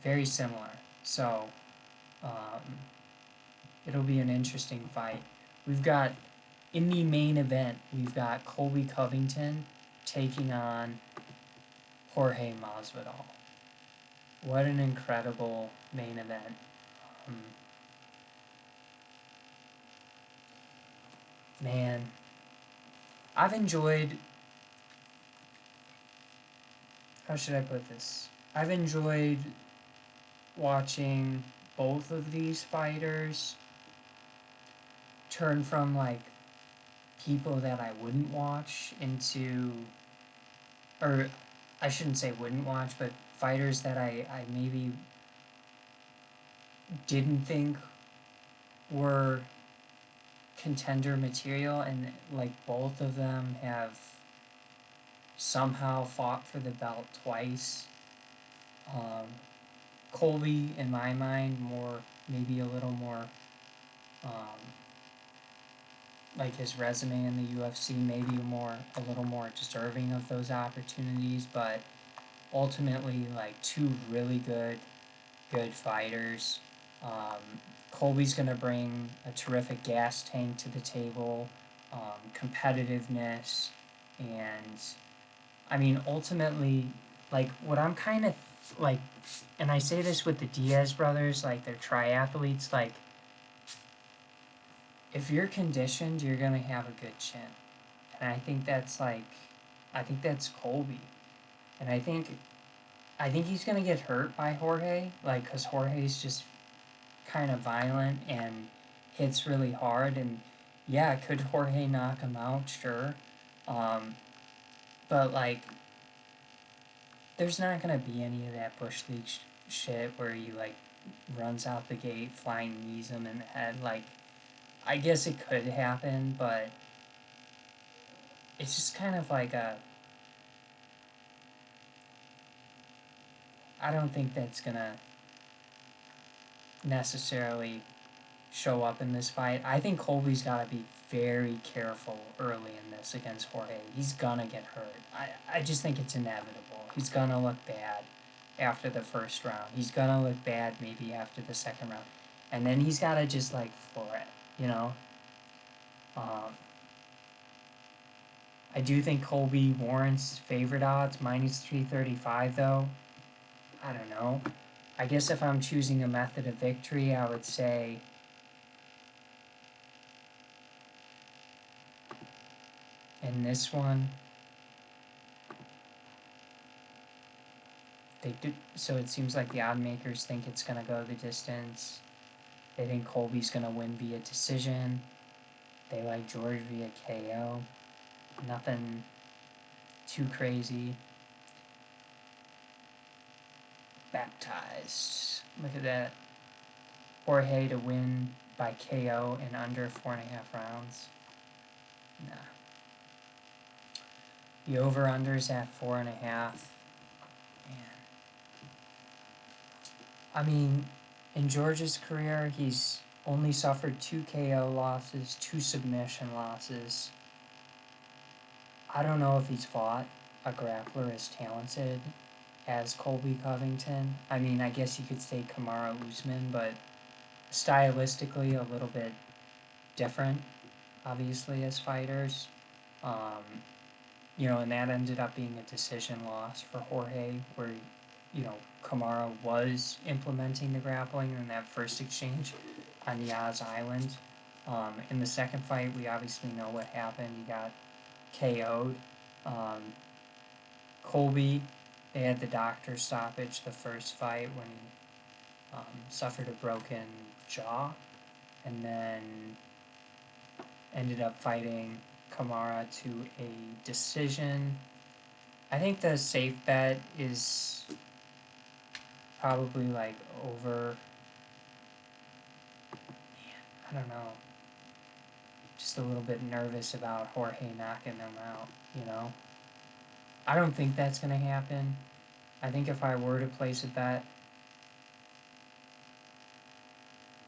very similar. So, um, it'll be an interesting fight. We've got, in the main event, we've got Colby Covington taking on Jorge Masvidal. What an incredible main event. Um, Man, I've enjoyed, how should I put this? I've enjoyed watching both of these fighters turn from like people that I wouldn't watch into, or I shouldn't say wouldn't watch, but fighters that I maybe didn't think were contender material, and like both of them have somehow fought for the belt twice. Um, Colby, in my mind, maybe a little more, um, like his resume in the UFC, maybe a little more deserving of those opportunities, but ultimately, like two really good fighters. Colby's gonna bring a terrific gas tank to the table, competitiveness, and I mean, ultimately, like what I'm kind of like, and I say this with the Diaz brothers, like they're triathletes, like if you're conditioned, you're gonna have a good chin, and I think that's Colby, and I think he's gonna get hurt by Jorge, like because Jorge's just kind of violent and hits really hard, and yeah, could Jorge knock him out? Sure, um, but like there's not gonna be any of that bush league shit where he like runs out the gate, flying knees him in the head. Like I guess it could happen, but it's just kind of like a. I don't think that's gonna necessarily show up in this fight. I think Colby's got to be very careful early in this against Jorge. He's gonna get hurt. I just think it's inevitable. He's gonna look bad after the first round. He's gonna look bad maybe after the second round. And then he's got to just like floor it, you know? Um, I do think Colby warrants favorite odds, minus 335 though. I don't know. I guess if I'm choosing a method of victory, I would say in this one, they do. So it seems like the odd makers think it's gonna go the distance. They think Colby's gonna win via decision. They like George via KO. Nothing too crazy. Baptized. Look at that. Jorge to win by KO in under 4.5 rounds. Nah. The over-under's at 4.5. Man. I mean, in George's career, he's only suffered 2 KO losses, 2 submission losses. I don't know if he's fought a grappler as talented as Colby Covington. I mean, I guess you could say Kamaru Usman, but stylistically a little bit different, obviously, as fighters. And that ended up being a decision loss for Jorge, where, Kamaru was implementing the grappling in that first exchange on Yaz Island. In the second fight, we obviously know what happened. He got KO'd. Colby, they had the doctor stoppage the first fight when he suffered a broken jaw, and then ended up fighting Kamara to a decision. I think the safe bet is probably like over. Man, I don't know. Just a little bit nervous about Jorge knocking them out, you know? I don't think that's going to happen. I think if I were to place a bet,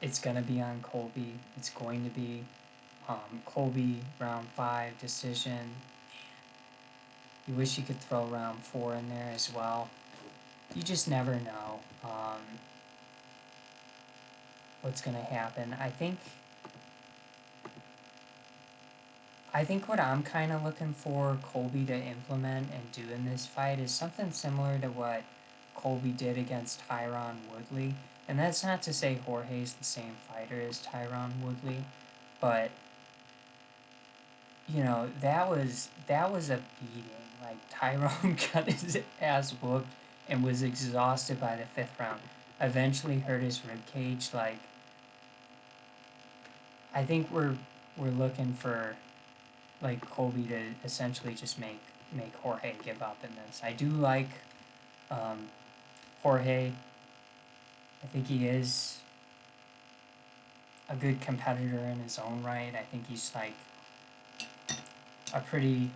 it's going to be on Colby. It's going to be Colby, round 5 decision. You wish you could throw round 4 in there as well. You just never know what's going to happen. I think what I'm kind of looking for Colby to implement and do in this fight is something similar to what Colby did against Tyron Woodley. And that's not to say Jorge's the same fighter as Tyron Woodley, but you know, that was a beating. Like Tyron got his ass whooped and was exhausted by the 5th round. Eventually hurt his rib cage. Like, I think we're looking for like Colby to essentially just make Jorge give up in this. I do like Jorge. I think he is a good competitor in his own right. I think he's like a pretty...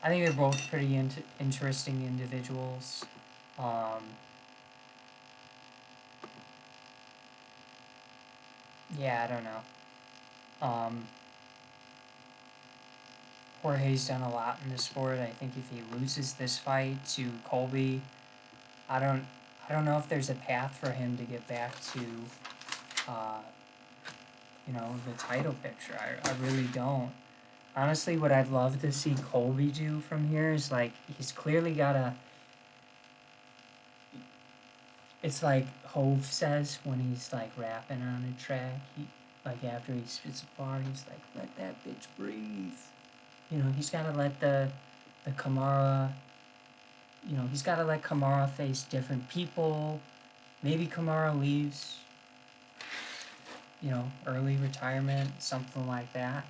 I think they're both pretty interesting individuals. Yeah, I don't know. Jorge's done a lot in the sport. I think if he loses this fight to Colby, I don't know if there's a path for him to get back to, you know, the title picture. I really don't. Honestly, what I'd love to see Colby do from here is, like, he's clearly got a... It's like Hove says when he's, like, rapping on a track. Like, after he spits a bar, he's like, let that bitch breathe. You know, he's got to let the Kamara... You know, he's got to let Kamara face different people. Maybe Kamara leaves, you know, early retirement, something like that.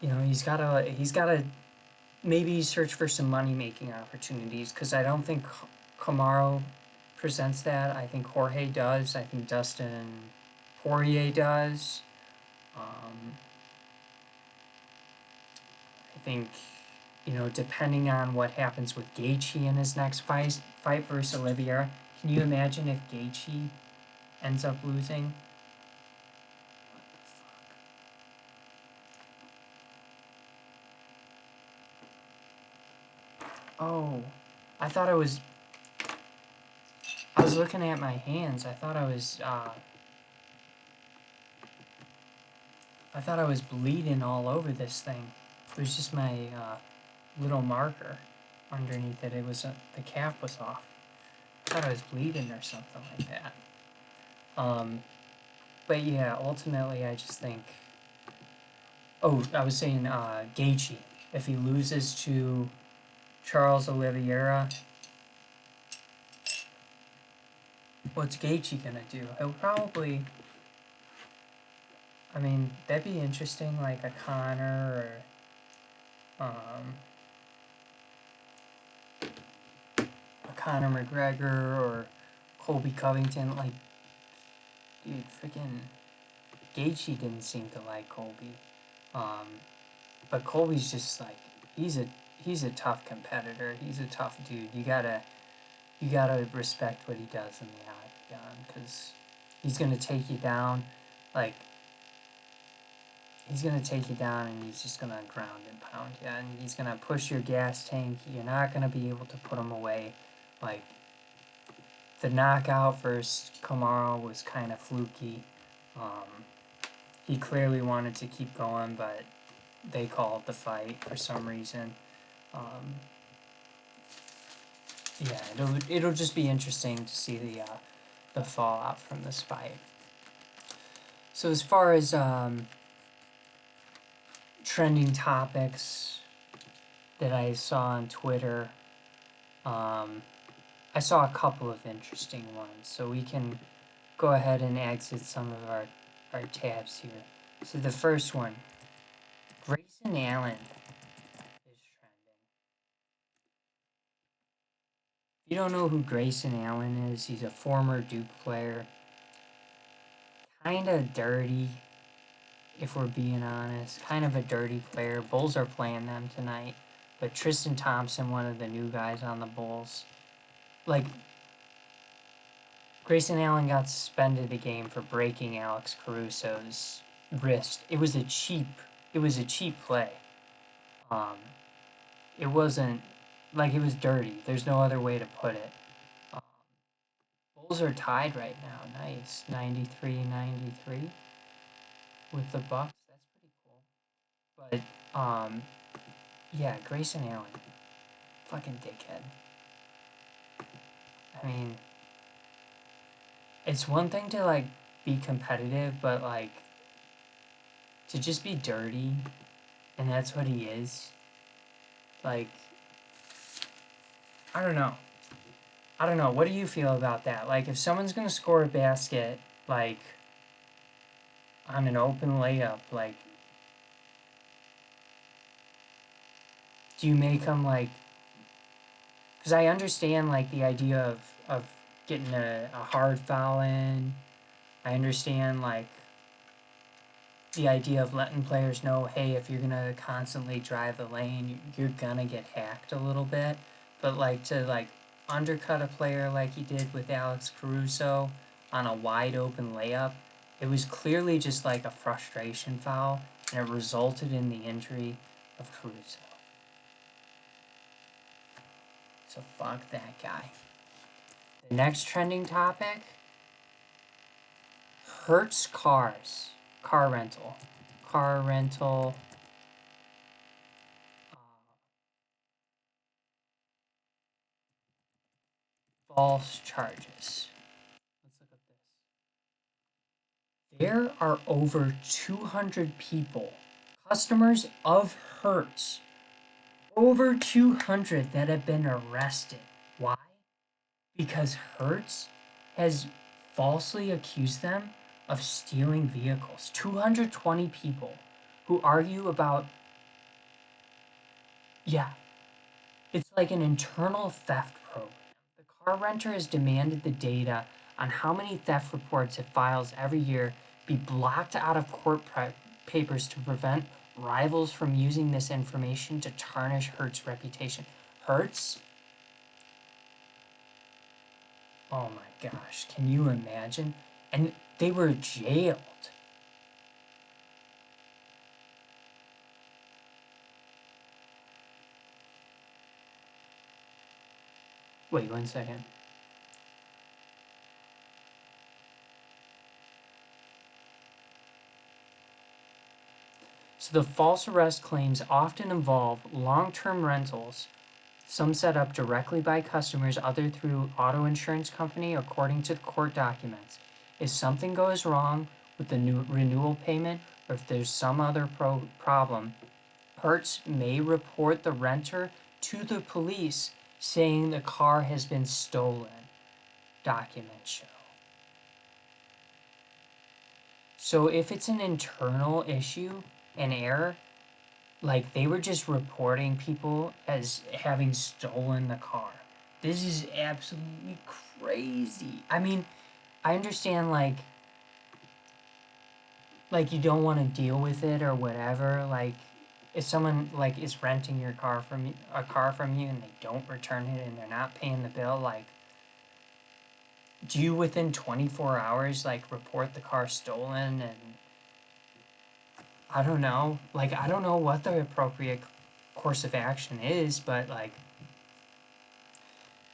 You know, he's gotta maybe search for some money-making opportunities, because I don't think Kamaru presents that. I think Jorge does. I think Dustin Poirier does. I think, you know, depending on what happens with Gaethje in his next fight versus Oliveira, can you imagine if Gaethje ends up losing? Oh, I thought I was looking at my hands. I thought I was bleeding all over this thing. It was just my little marker underneath it. It was the cap was off. I thought I was bleeding or something like that. But yeah, ultimately I just think... Oh, I was saying Gaethje. If he loses to Charles Oliveira, what's Gaethje gonna do? He'll probably... I mean, that'd be interesting, like a Conor or a Conor McGregor or Colby Covington. Like, dude, freaking Gaethje didn't seem to like Colby. But Colby's just like, he's a tough competitor. He's a tough dude. You gotta respect what he does in the octagon, because he's gonna take you down. Like, he's gonna take you down and he's just gonna ground and pound you, and he's gonna push your gas tank. You're not gonna be able to put him away. Like, the knockout versus Kamaru was kind of fluky. He clearly wanted to keep going, but they called the fight for some reason. Yeah, it'll just be interesting to see the fallout from this fight. So as far as trending topics that I saw on Twitter, I saw a couple of interesting ones, so we can go ahead and exit some of our tabs here. So the first one, Grayson Allen is trending. If you don't know who Grayson Allen is, he's a former Duke player. Kind of dirty, if we're being honest. Kind of a dirty player. Bulls are playing them tonight. But Tristan Thompson, one of the new guys on the Bulls, like, Grayson Allen got suspended a game for breaking Alex Caruso's wrist. It was a cheap play. Um, it wasn't like it was dirty. There's no other way to put it. Um, Bulls are tied right now. Nice. 93-93 with the Bucks. That's pretty cool. But yeah, Grayson Allen. Fucking dickhead. I mean, it's one thing to like be competitive, but like to just be dirty, and that's what he is. Like, I don't know. I don't know. What do you feel about that? Like, if someone's gonna score a basket, like, on an open layup, like, do you make them, like, because I understand, like, the idea of getting a hard foul in. I understand, like, the idea of letting players know, hey, if you're gonna constantly drive the lane, you're gonna get hacked a little bit. But, like, to, like, undercut a player like he did with Alex Caruso on a wide open layup, it was clearly just like a frustration foul, and it resulted in the injury of Caruso. So fuck that guy. The next trending topic, Hertz cars. Car rental. Car rental. False charges. Let's look at this. There are over 200 people, customers of Hertz, over 200 that have been arrested. Why? Because Hertz has falsely accused them of stealing vehicles. 220 people who argue about, yeah, it's like an internal theft program. The car renter has demanded the data on how many theft reports it files every year be blocked out of court papers to prevent rivals from using this information to tarnish Hertz' reputation. Hertz? Oh my gosh, can you imagine? And they were jailed. Wait 1 second. So the false arrest claims often involve long-term rentals, some set up directly by customers, other through auto insurance company, according to the court documents. If something goes wrong with the new renewal payment, or if there's some other problem, Hertz may report the renter to the police saying the car has been stolen. Documents show. So if it's an internal issue, an error, like they were just reporting people as having stolen the car. This is absolutely crazy. I mean, I understand like you don't want to deal with it or whatever. Like if someone like is renting your car from you, a car from you and they don't return it and they're not paying the bill, like do you within 24 hours like report the car stolen? And I don't know. Like I don't know what the appropriate course of action is, but like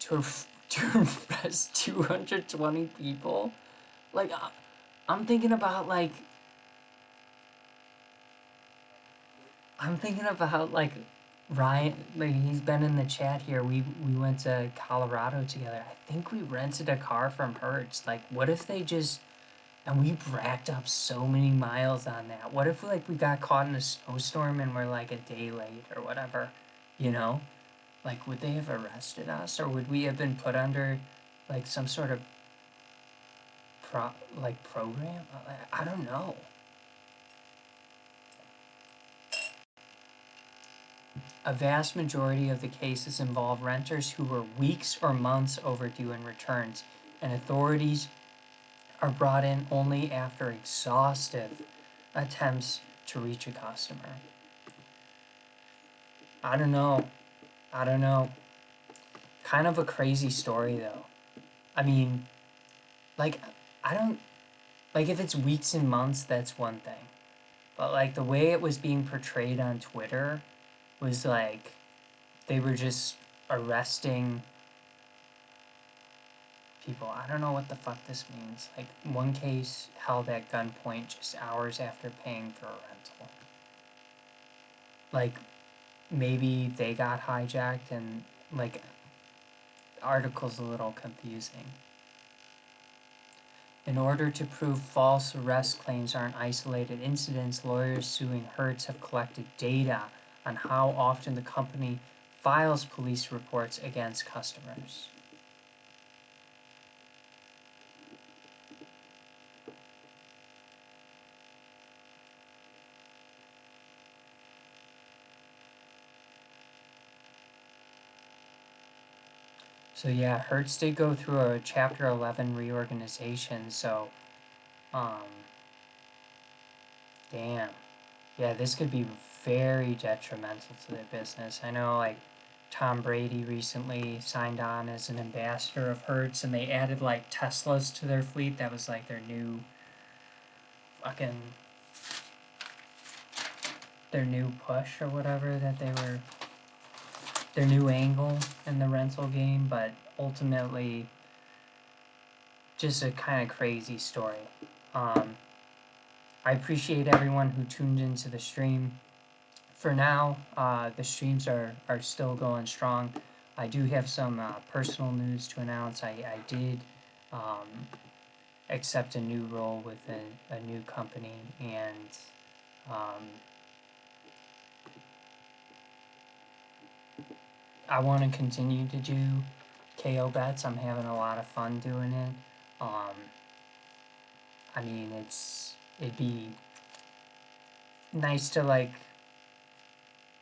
to arrest 220 people, like I'm thinking about like I'm thinking about like Ryan, like he's been in the chat here. We went to Colorado together. I think we rented a car from Hertz. Like what if they just, and we racked up so many miles on that. What if like we got caught in a snowstorm and we're like a day late or whatever, you know? Like would they have arrested us, or would we have been put under like some sort of program? I don't know. A vast majority of the cases involve renters who were weeks or months overdue in returns, and authorities are brought in only after exhaustive attempts to reach a customer. I don't know. I don't know. Kind of a crazy story, though. I mean, like, I don't, like, if it's weeks and months, that's one thing. But, like, the way it was being portrayed on Twitter was like they were just arresting people. I don't know what the fuck this means. Like, one case held at gunpoint just hours after paying for a rental. Like, maybe they got hijacked and, like, the article's a little confusing. In order to prove false arrest claims aren't isolated incidents, lawyers suing Hertz have collected data on how often the company files police reports against customers. So yeah, Hertz did go through a Chapter 11 reorganization, so, damn. Yeah, this could be very detrimental to their business. I know, like, Tom Brady recently signed on as an ambassador of Hertz, and they added, like, Teslas to their fleet. That was, like, their new fucking, their new push or whatever that they were, their new angle in the rental game, but ultimately just a kind of crazy story. I appreciate everyone who tuned into the stream. For now, the streams are still going strong. I do have some personal news to announce. I did accept a new role with a new company, and I want to continue to do KO bets. I'm having a lot of fun doing it. I mean, it'd be nice to, like,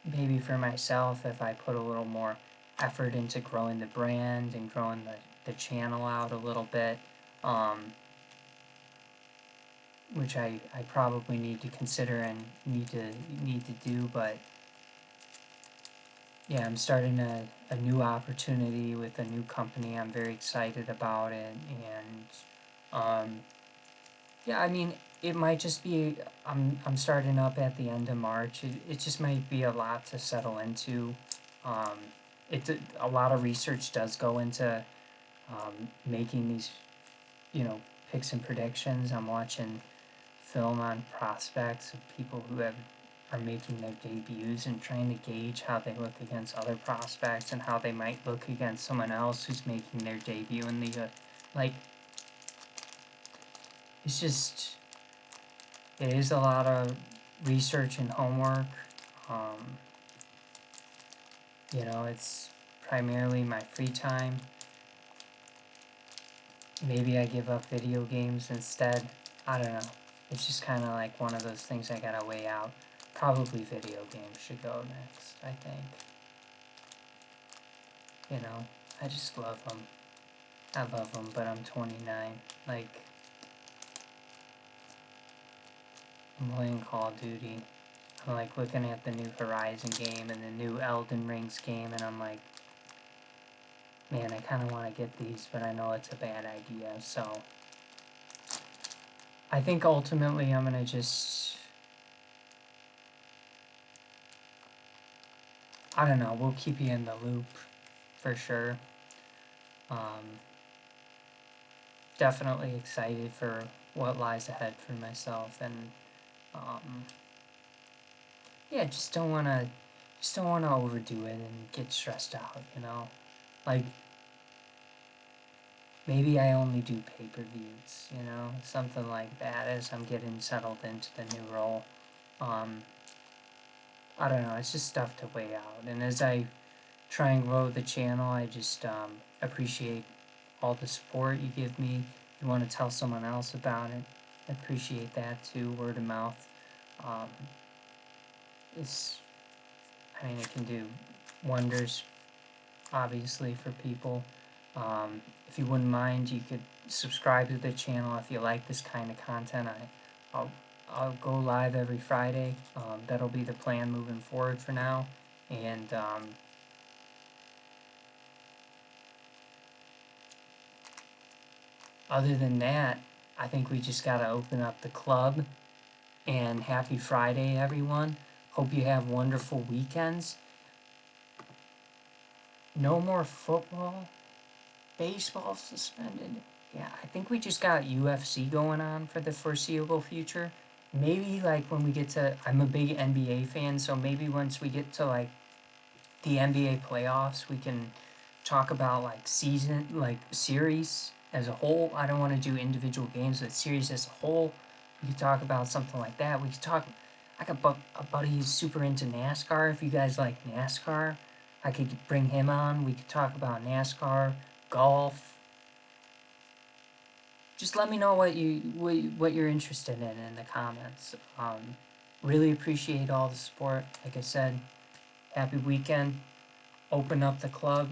maybe for myself, if I put a little more effort into growing the brand and growing the channel out a little bit, which I probably need to consider and need to do. But yeah, I'm starting a new opportunity with a new company. I'm very excited about it, and yeah, I mean, it might just be I'm starting up at the end of March. It just might be a lot to settle into. Um, a lot of research does go into making these, picks and predictions. I'm watching film on prospects of people who are making their debuts and trying to gauge how they look against other prospects and how they might look against someone else who's making their debut in the like. It's just, it is a lot of research and homework. Um, it's primarily my free time. Maybe I give up video games instead. I don't know. It's just kind of like one of those things I gotta weigh out. Probably video games should go next, I think. I just love them. I love them, but I'm 29. Like, I'm playing Call of Duty. I'm, like, looking at the new Horizon game and the new Elden Rings game, and I'm like, man, I kind of want to get these, but I know it's a bad idea, so I think ultimately I'm going to just, I don't know, we'll keep you in the loop, for sure. Definitely excited for what lies ahead for myself, and yeah, just don't want to overdo it and get stressed out, like, maybe I only do pay-per-views, something like that as I'm getting settled into the new role. I don't know, it's just stuff to weigh out, and as I try and grow the channel, I just appreciate all the support you give me. If you want to tell someone else about it, I appreciate that too. Word of mouth. It's, I mean, it can do wonders, obviously, for people. If you wouldn't mind, you could subscribe to the channel if you like this kind of content. I'll go live every Friday. That'll be the plan moving forward for now. And other than that, I think we just gotta open up the club. And happy Friday, everyone. Hope you have wonderful weekends. No more football. Baseball suspended. Yeah, I think we just got UFC going on for the foreseeable future. Maybe like when we get to, I'm a big NBA fan, so maybe once we get to like the NBA playoffs, we can talk about like season, like series as a whole. I don't want to do individual games, but series as a whole. We could talk about something like that. We could talk. I got a buddy who's super into NASCAR. If you guys like NASCAR, I could bring him on. We could talk about NASCAR, golf. Just let me know what you're interested in the comments. Really appreciate all the support. Like I said, happy weekend. Open up the club.